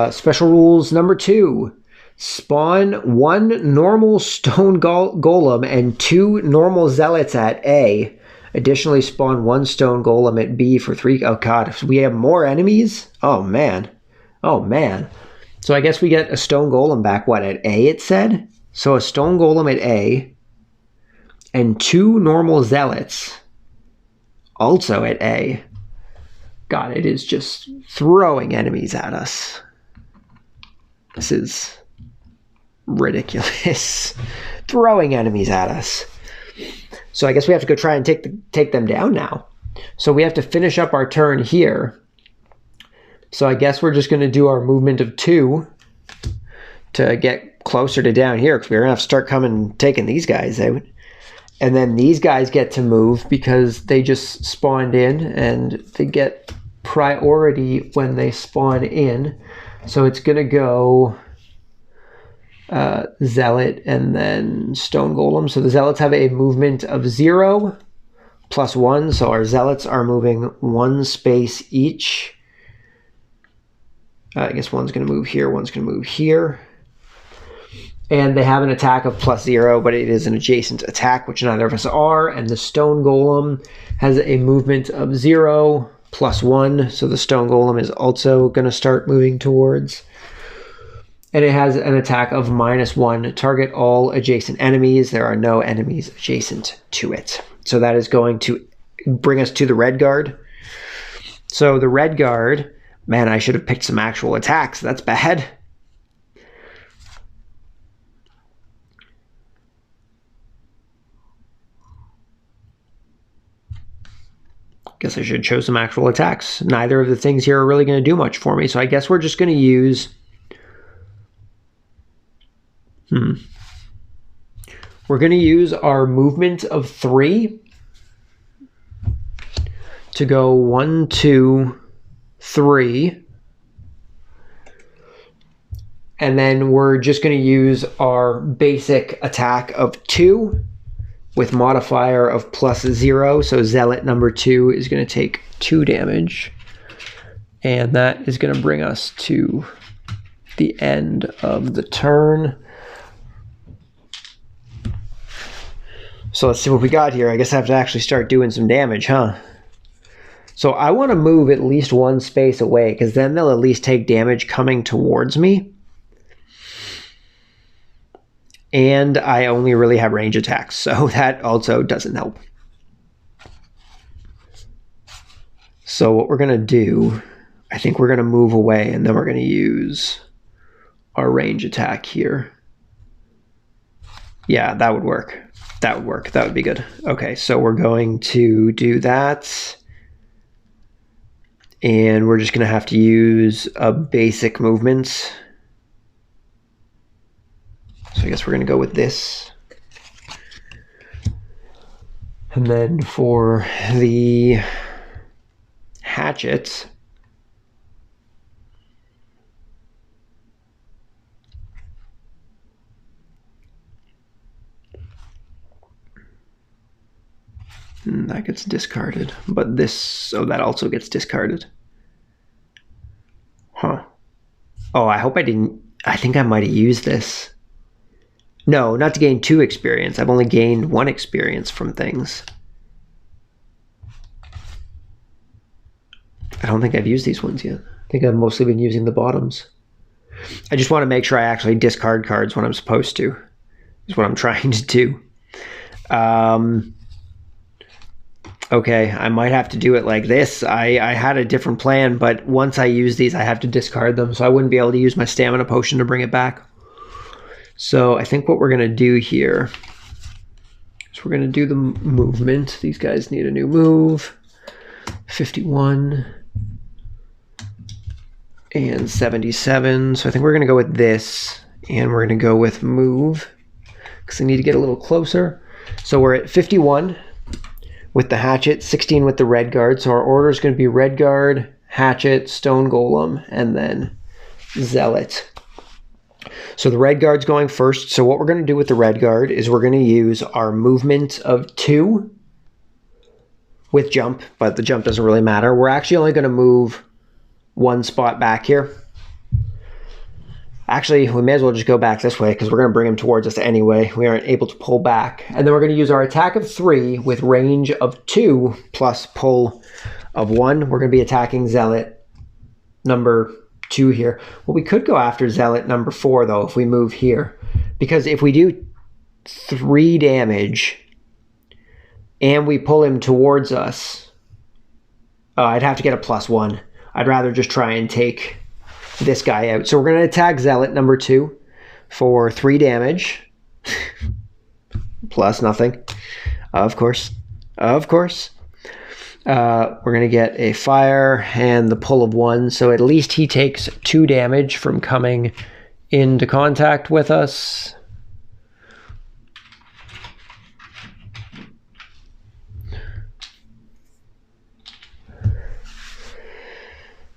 Special rules number 2. Spawn 1 normal stone golem and 2 normal zealots at A. Additionally, spawn 1 stone golem at B for 3. Oh god, we have more enemies? Oh man. Oh man. So I guess we get a stone golem back, what, at A it said? So a stone golem at A and 2 normal zealots also at A. God, it is just throwing enemies at us. This is ridiculous. Throwing enemies at us. So I guess we have to go try and take them down now. So we have to finish up our turn here. So I guess we're just going to do our movement of 2 to get closer to down here, because we're going to have to start taking these guys out. And then these guys get to move because they just spawned in, and they get priority when they spawn in. So it's going to go Zealot and then Stone Golem. So the Zealots have a movement of 0 + 1. So our Zealots are moving 1 space each. I guess one's going to move here, one's going to move here. And they have an attack of +0, but it is an adjacent attack, which neither of us are. And the Stone Golem has a movement of 0 + 1. So the Stone Golem is also going to start moving towards. And it has an attack of -1. Target all adjacent enemies. There are no enemies adjacent to it. So that is going to bring us to the Red Guard. So the Red Guard, man, I should have picked some actual attacks. That's bad. Guess I should have chose some actual attacks. Neither of the things here are really going to do much for me. So I guess we're just going to use... We're going to use our movement of 3 to go 1, 2, 3. And then we're just going to use our basic attack of 2 with modifier of +0. So Zealot number 2 is going to take 2 damage. And that is going to bring us to the end of the turn. So let's see what we got here. I guess I have to actually start doing some damage, huh? So I want to move at least 1 space away, because then they'll at least take damage coming towards me. And I only really have range attacks, so that also doesn't help. So what we're going to do, I think we're going to move away, and then we're going to use our range attack here. Yeah, that would work. That would work. That would be good. Okay, so we're going to do that. And we're just going to have to use a basic movement. So I guess we're going to go with this. And then for the hatchet, that gets discarded, but this, so that also gets discarded. Huh. Oh, I hope I didn't, I think I might have used this. No, not to gain 2 experience. I've only gained 1 experience from things. I don't think I've used these ones yet. I think I've mostly been using the bottoms. I just want to make sure I actually discard cards when I'm supposed to. Is what I'm trying to do. Okay, I might have to do it like this. I had a different plan, but once I use these, I have to discard them, so I wouldn't be able to use my stamina potion to bring it back. So I think what we're going to do here is we're going to do the movement. These guys need a new move. 51 and 77. So I think we're going to go with this, and we're going to go with move because I need to get a little closer. So we're at 51 with the hatchet, 16 with the Red Guard. So our order is going to be Red Guard, Hatchet, Stone Golem, and then Zealot. So the Red Guard's going first. So what we're going to do with the Red Guard is we're going to use our movement of 2 with jump, but the jump doesn't really matter. We're actually only going to move 1 spot back here. Actually, we may as well just go back this way because we're going to bring him towards us anyway. We aren't able to pull back. And then we're going to use our attack of 3 with range of 2 plus pull of 1. We're going to be attacking Zealot number 2 here. Well, we could go after Zealot number 4, though, if we move here. Because if we do 3 damage and we pull him towards us, I'd have to get a +1. I'd rather just try and take this guy out. So we're going to attack Zealot number 2 for 3 damage. Plus nothing. Of course. Of course. We're going to get a fire and the pull of 1. So at least he takes 2 damage from coming into contact with us.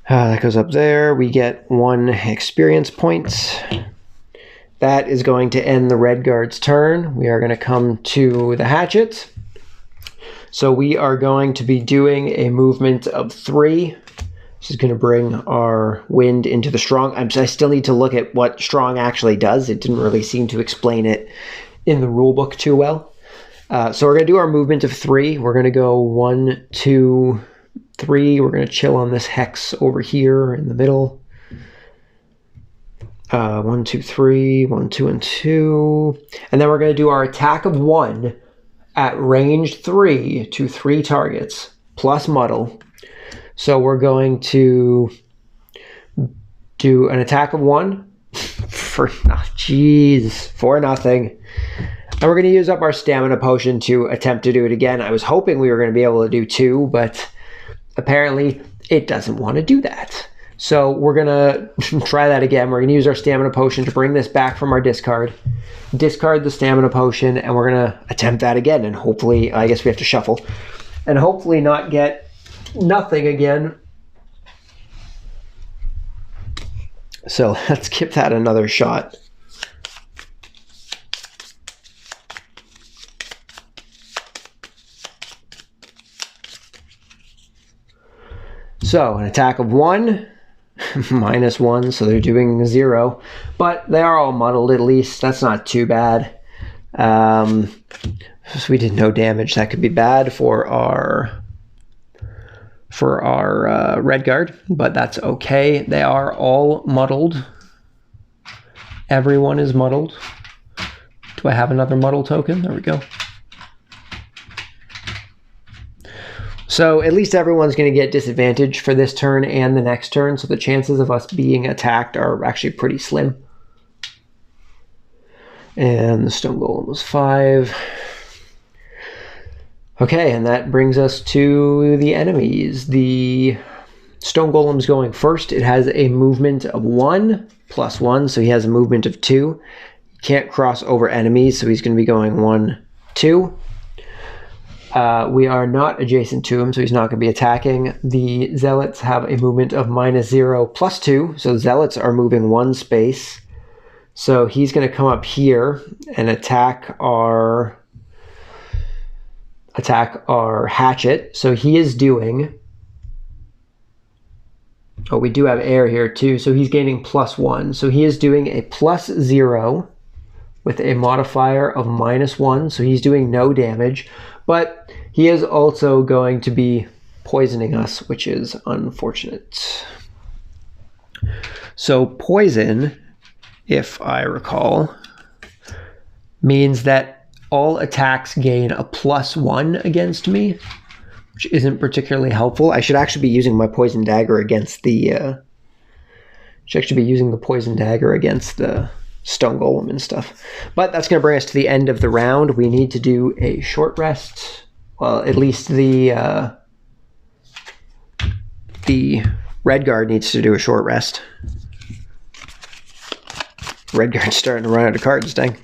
That goes up there. We get 1 experience point. That is going to end the red guard's turn. We are going to come to the hatchet. So we are going to be doing a movement of 3. This is going to bring our wind into the strong. I still need to look at what strong actually does. It didn't really seem to explain it in the rulebook too well. So we're going to do our movement of 3. We're going to go 1, 2, 3. We're going to chill on this hex over here in the middle. 1, 2, 3. 1, 2, and 2. And then we're going to do our attack of 1 at range 3 to 3 targets plus muddle. So we're going to do an attack of 1 for nothing. And we're going to use up our stamina potion to attempt to do it again. I was hoping we were going to be able to do 2, but apparently it doesn't want to do that. So we're going to try that again. We're going to use our stamina potion to bring this back from our discard. Discard the stamina potion, and we're going to attempt that again. And hopefully, I guess we have to shuffle. And hopefully not get nothing again. So let's give that another shot. So an attack of 1, -1, so they're doing 0, but they are all muddled at least. That's not too bad. So we did no damage. That could be bad for our red guard, but that's okay. They are all muddled. Everyone is muddled. Do I have another muddle token? There we go. So at least everyone's going to get disadvantage for this turn and the next turn, so the chances of us being attacked are actually pretty slim. And the stone golem was 5. Okay, and that brings us to the enemies. The stone golem's going first. It has a movement of 1 + 1, so he has a movement of 2. He can't cross over enemies, so he's going to be going 1, 2. We are not adjacent to him, so he's not going to be attacking. The zealots have a movement of -0 + 2, so zealots are moving 1 space. So he's going to come up here and attack our hatchet. So he is doing... Oh, we do have air here too, so he's gaining +1. So he is doing a +0 with a modifier of -1, so he's doing no damage. But he is also going to be poisoning us, which is unfortunate. So poison, if I recall, means that all attacks gain a +1 against me, which isn't particularly helpful. I should actually be using my poison dagger against the... stone golem and stuff. But that's going to bring us to the end of the round. We need to do a short rest. Well, at least the red guard needs to do a short rest. Red guard's starting to run out of cards, dang.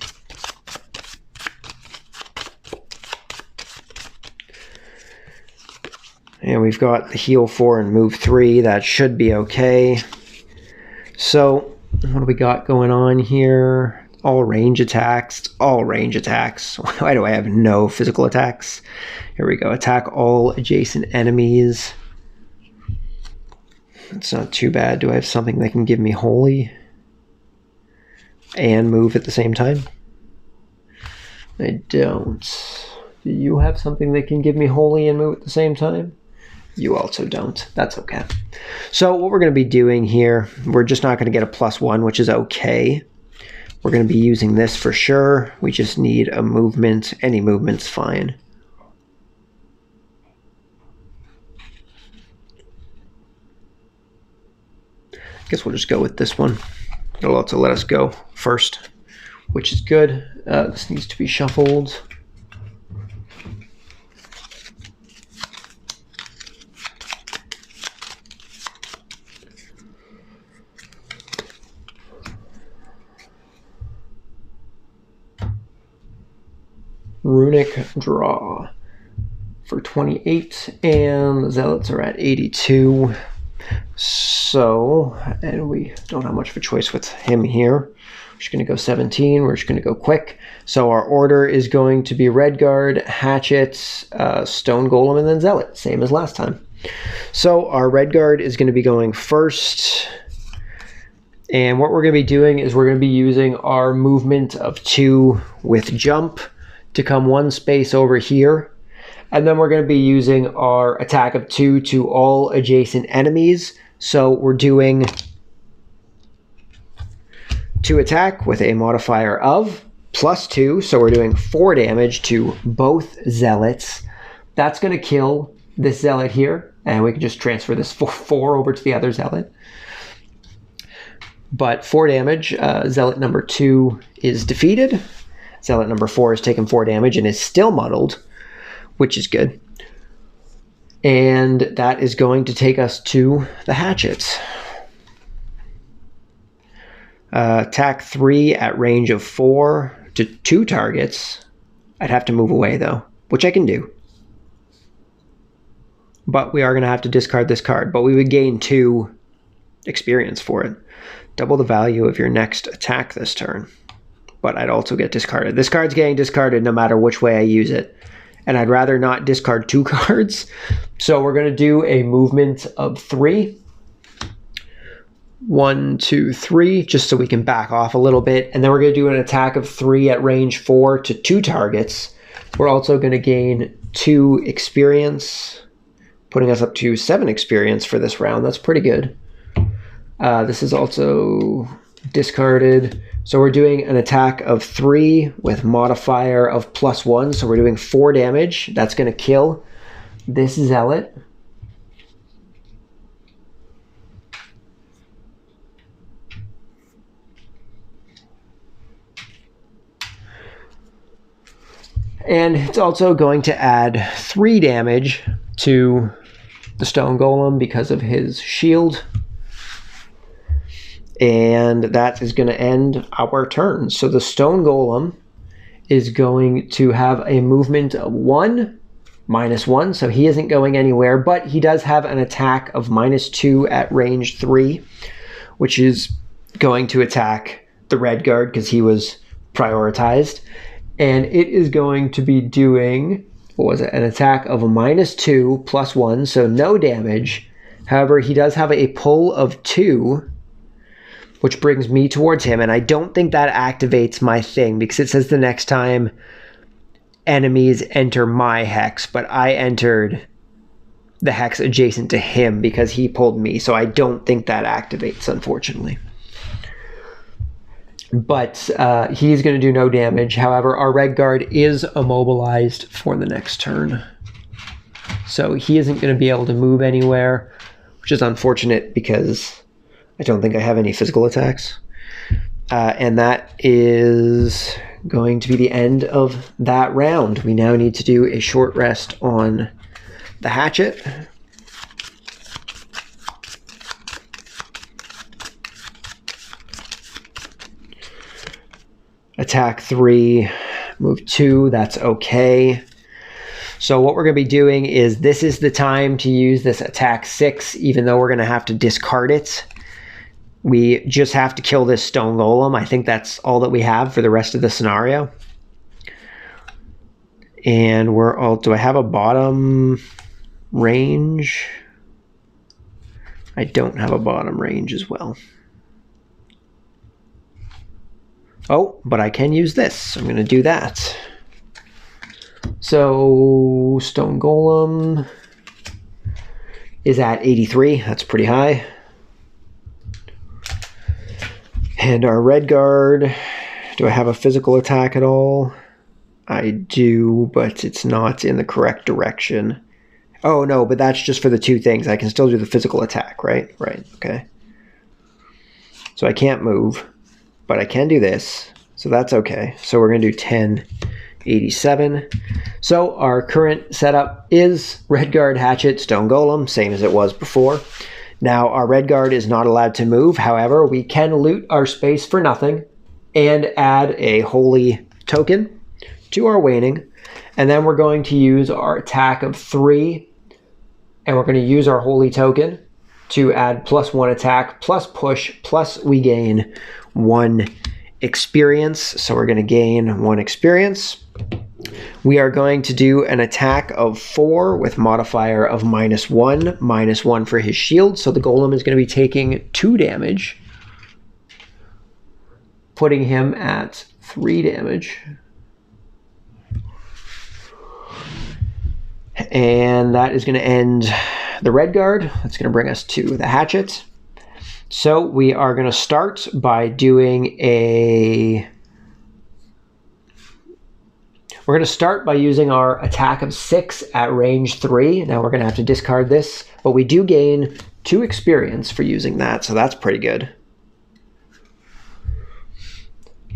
And we've got the heal 4 and move 3. That should be okay. So what do we got going on here? All range attacks. All range attacks. Why do I have no physical attacks? Here we go. Attack all adjacent enemies. It's not too bad. Do I have something that can give me holy and move at the same time? I don't. Do you have something that can give me holy and move at the same time? You also don't. That's okay. So what we're going to be doing here, we're just not going to get a +1, which is okay. We're going to be using this for sure. We just need a movement. Any movement's fine. I guess we'll just go with this one. It'll also let us go first, which is good. This needs to be shuffled. runic draw for 28, and the zealots are at 82. So, and we don't have much of a choice with him here. We're just going to go 17. We're just going to go quick. So our order is going to be Redguard, Hatchet, Stone Golem, and then Zealot, same as last time. So our Redguard is going to be going first. And what we're going to be doing is we're going to be using our movement of 2 with jump to come 1 space over here. And then we're going to be using our attack of 2 to all adjacent enemies. So we're doing 2 attack with a modifier of +2. So we're doing 4 damage to both zealots. That's going to kill this zealot here. And we can just transfer this 4 over to the other zealot. But 4 damage. Zealot number 2 is defeated. Zealot number 4 has taken 4 damage and is still muddled, which is good. And that is going to take us to the hatchets. Attack 3 at range of 4 to 2 targets. I'd have to move away though, which I can do. But we are going to have to discard this card. But we would gain 2 experience for it. Double the value of your next attack this turn. But I'd also get discarded. This card's getting discarded no matter which way I use it. And I'd rather not discard 2 cards. So we're going to do a movement of 3. 1, 2, 3, just so we can back off a little bit. And then we're going to do an attack of 3 at range 4 to 2 targets. We're also going to gain 2 experience, putting us up to 7 experience for this round. That's pretty good. This is also discarded. So we're doing an attack of 3 with modifier of +1. So we're doing 4 damage. That's going to kill this zealot. And it's also going to add 3 damage to the Stone Golem because of his shield. And that is going to end our turn. So the Stone Golem is going to have a movement of 1, -1. So he isn't going anywhere, but he does have an attack of -2 at range 3, which is going to attack the Redguard because he was prioritized. And it is going to be doing, what was it, an attack of a -2 +1, so no damage. However, he does have a pull of 2, which brings me towards him, and I don't think that activates my thing, because it says the next time enemies enter my hex, but I entered the hex adjacent to him because he pulled me, so I don't think that activates, unfortunately. But he's going to do no damage. However, our Redguard is immobilized for the next turn. So he isn't going to be able to move anywhere, which is unfortunate because I don't think I have any physical attacks. And that is going to be the end of that round. We now need to do a short rest on the hatchet. Attack 3, move 2, that's okay. So what we're going to be doing is this is the time to use this attack 6, even though we're going to have to discard it. We just have to kill this Stone Golem. I think that's all that we have for the rest of the scenario. And we're all, do I have a bottom range? I don't have a bottom range as well. Oh, but I can use this. So I'm going to do that. So Stone Golem is at 83. That's pretty high. And our Redguard, do I have a physical attack at all? I do, but it's not in the correct direction. Oh, no, but that's just for the 2 things. I can still do the physical attack, right? Right, okay. So I can't move, but I can do this. So that's okay. So we're going to do 1087. So our current setup is Redguard, Hatchet, Stone Golem, same as it was before. Now our Redguard is not allowed to move. However, we can loot our space for nothing and add a holy token to our waning, and then we're going to use our attack of 3, and we're going to use our holy token to add +1 attack, plus push, plus we gain 1 experience. So we're going to gain 1 experience. We are going to do an attack of 4 with modifier of -1, -1 for his shield. So the golem is going to be taking 2 damage, putting him at 3 damage. And that is going to end the red guard. That's going to bring us to the hatchet. So we are going to start by doing we're going to start by using our attack of 6 at range 3. Now we're going to have to discard this, but we do gain 2 experience for using that, so that's pretty good.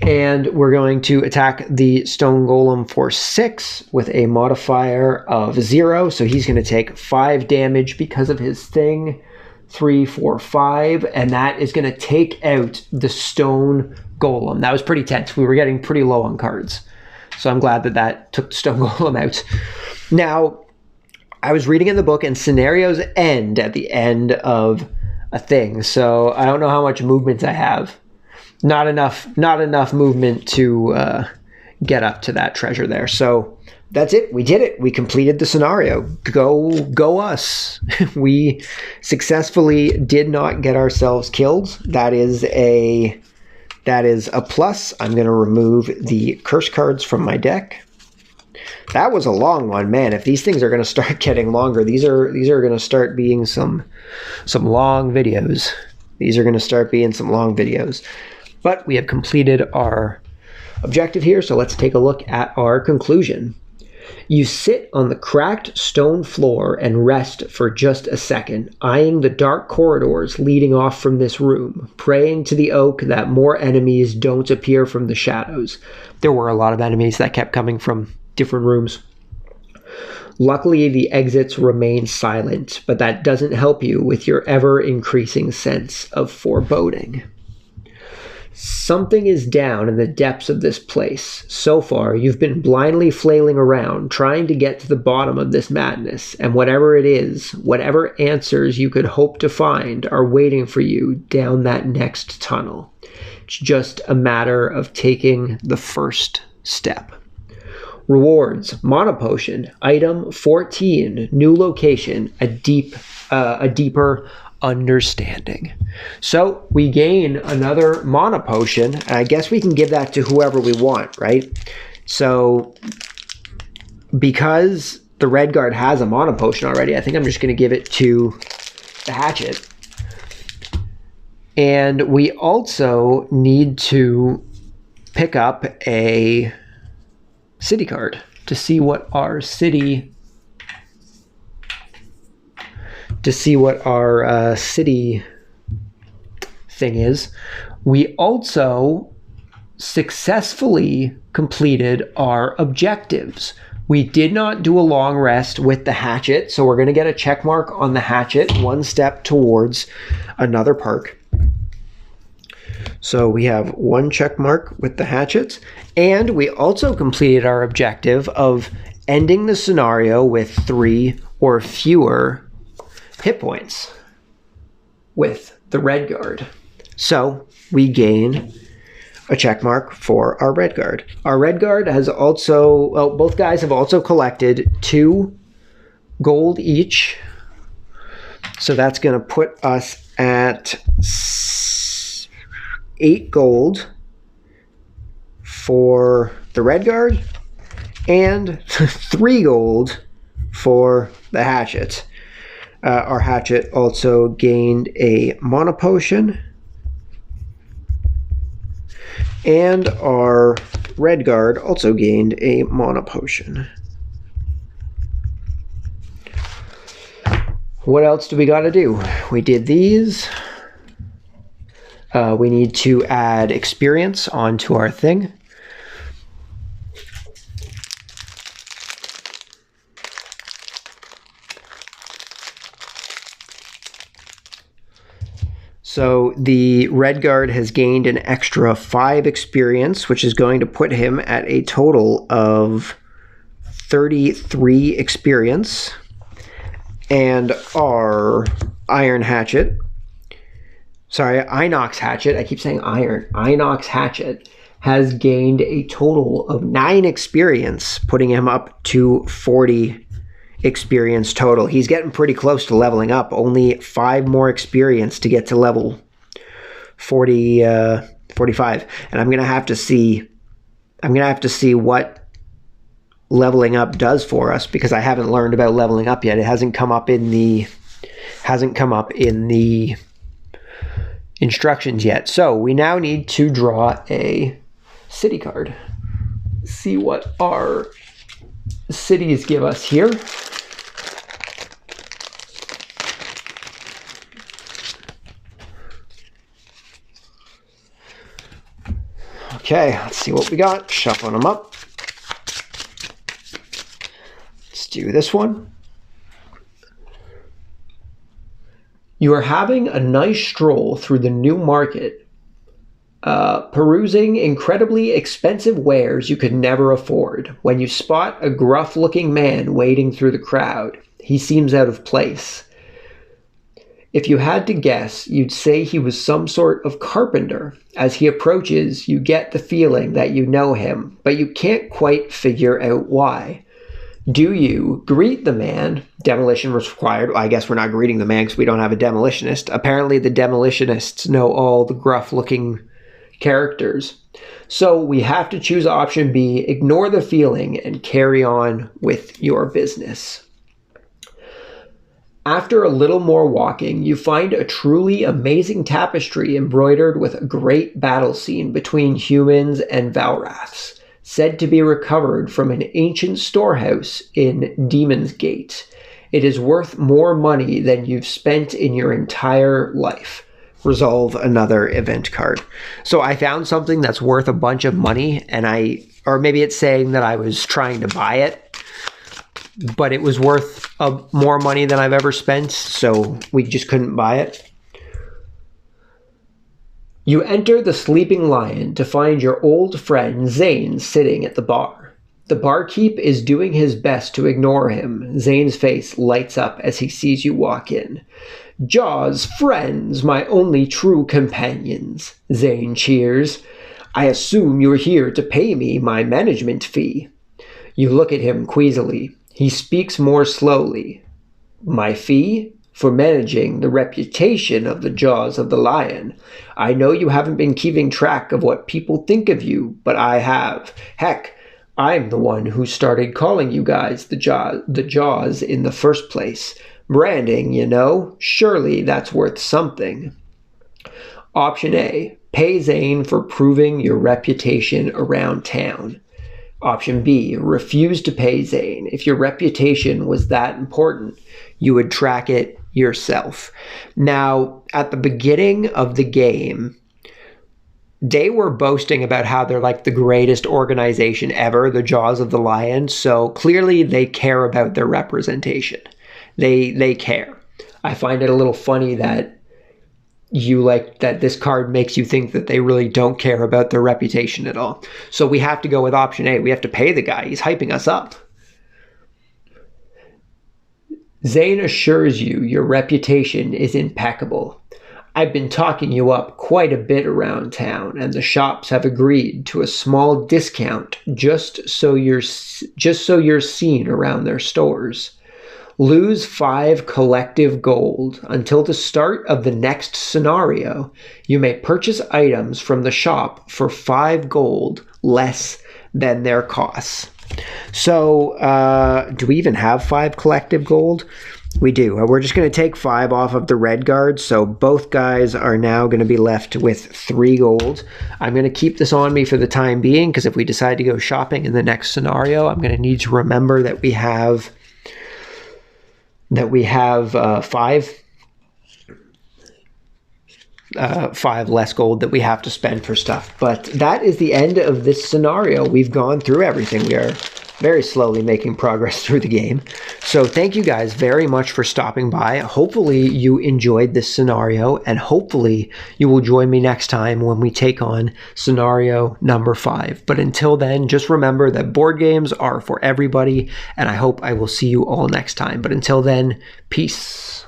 And we're going to attack the stone golem for 6 with a modifier of 0. So he's going to take 5 damage because of his thing. 3, 4, 5. And that is going to take out the stone golem. That was pretty tense. We were getting pretty low on cards. So I'm glad that that took the stone golem out. Now, I was reading in the book, and scenarios end at the end of a thing. So I don't know how much movement I have. Not enough movement to get up to that treasure there. So that's it. We did it. We completed the scenario. Go us. We successfully did not get ourselves killed. That is a plus. I'm going to remove the curse cards from my deck. That was a long one, man. If these things are going to start getting longer, these are going to start being some long videos. These are going to start being some long videos. But we have completed our objective here, so let's take a look at our conclusion. You sit on the cracked stone floor and rest for just a second, eyeing the dark corridors leading off from this room, praying to the oak that more enemies don't appear from the shadows. There were a lot of enemies that kept coming from different rooms. Luckily, the exits remain silent, but that doesn't help you with your ever-increasing sense of foreboding. Something is down in the depths of this place. So far, you've been blindly flailing around, trying to get to the bottom of this madness, and whatever it is, whatever answers you could hope to find are waiting for you down that next tunnel. It's just a matter of taking the first step. Rewards: Mana Potion, item 14, new location, a deeper understanding. So we gain another Mana Potion, and I guess we can give that to whoever we want, right? So because the red guard has a Mana Potion already, I think I'm just going to give it to the hatchet. And we also need to pick up a city card to see what our city thing is. We also successfully completed our objectives. We did not do a long rest with the hatchet, so we're going to get a check mark on the hatchet, 1 step towards another perk. So we have 1 check mark with the hatchet, and we also completed our objective of ending the scenario with 3 or fewer hit points with the red guard. So we gain a check mark for our red guard. Our red guard has also, well, both guys have also collected 2 gold each. So that's going to put us at 8 gold for the red guard and 3 gold for the hatchet. Our hatchet also gained a Mana Potion, and our red guard also gained a Mana Potion. What else do we got to do? We did these. We need to add experience onto our thing. So the red guard has gained an extra 5 experience, which is going to put him at a total of 33 experience. And our Iron Hatchet, sorry, Inox Hatchet, I keep saying iron, Inox Hatchet has gained a total of 9 experience, putting him up to 40 experience total. He's getting pretty close to leveling up. Only 5 more experience to get to level 45. And I'm gonna have to see what leveling up does for us, because I haven't learned about leveling up yet. It hasn't come up in the instructions yet. So we now need to draw a city card. See what our cities give us here. Okay, let's see what we got. Shuffling them up. Let's do this one. You are having a nice stroll through the new market, perusing incredibly expensive wares you could never afford, when you spot a gruff-looking man wading through the crowd. He seems out of place. If you had to guess, you'd say he was some sort of carpenter. As he approaches, you get the feeling that you know him, but you can't quite figure out why. Do you greet the man? Demolition was required. Well, I guess we're not greeting the man because we don't have a demolitionist. Apparently the demolitionists know all the gruff-looking characters. So we have to choose option B, ignore the feeling, and carry on with your business. After a little more walking, you find a truly amazing tapestry embroidered with a great battle scene between humans and Valraths, said to be recovered from an ancient storehouse in Demon's Gate. It is worth more money than you've spent in your entire life. Resolve another event card. So I found something that's worth a bunch of money, and or maybe it's saying that I was trying to buy it, but it was worth more money than I've ever spent, so we just couldn't buy it. You enter the Sleeping Lion to find your old friend Zane sitting at the bar. The barkeep is doing his best to ignore him. Zane's face lights up as he sees you walk in. "Jaws, friends, my only true companions," Zane cheers. "I assume you're here to pay me my management fee." You look at him queasily. He speaks more slowly. "My fee? For managing the reputation of the Jaws of the Lion. I know you haven't been keeping track of what people think of you, but I have. Heck, I'm the one who started calling you guys the Jaws in the first place. Branding, you know. Surely that's worth something." Option A, pay Zane for proving your reputation around town. Option B, refuse to pay Zane. If your reputation was that important, you would track it yourself. Now, at the beginning of the game, they were boasting about how they're like the greatest organization ever, the Jaws of the Lion. So clearly they care about their representation. They care. I find it a little funny that this card makes you think that they really don't care about their reputation at all. So we have to go with option A. We have to pay the guy. He's hyping us up. Zane assures you your reputation is impeccable. "I've been talking you up quite a bit around town, and the shops have agreed to a small discount just so you're seen around their stores. Lose 5 collective gold. Until the start of the next scenario, you may purchase items from the shop for 5 gold less than their costs." So, do we even have 5 collective gold? We do. We're just going to take 5 off of the red guard, so both guys are now going to be left with 3 gold. I'm going to keep this on me for the time being, because if we decide to go shopping in the next scenario, I'm going to need to remember that we have 5 less gold that we have to spend for stuff. But that is the end of this scenario. We've gone through everything. We are very slowly making progress through the game. So thank you guys very much for stopping by. Hopefully you enjoyed this scenario, and hopefully you will join me next time when we take on scenario number 5. But until then, just remember that board games are for everybody, and I hope I will see you all next time. But until then, peace.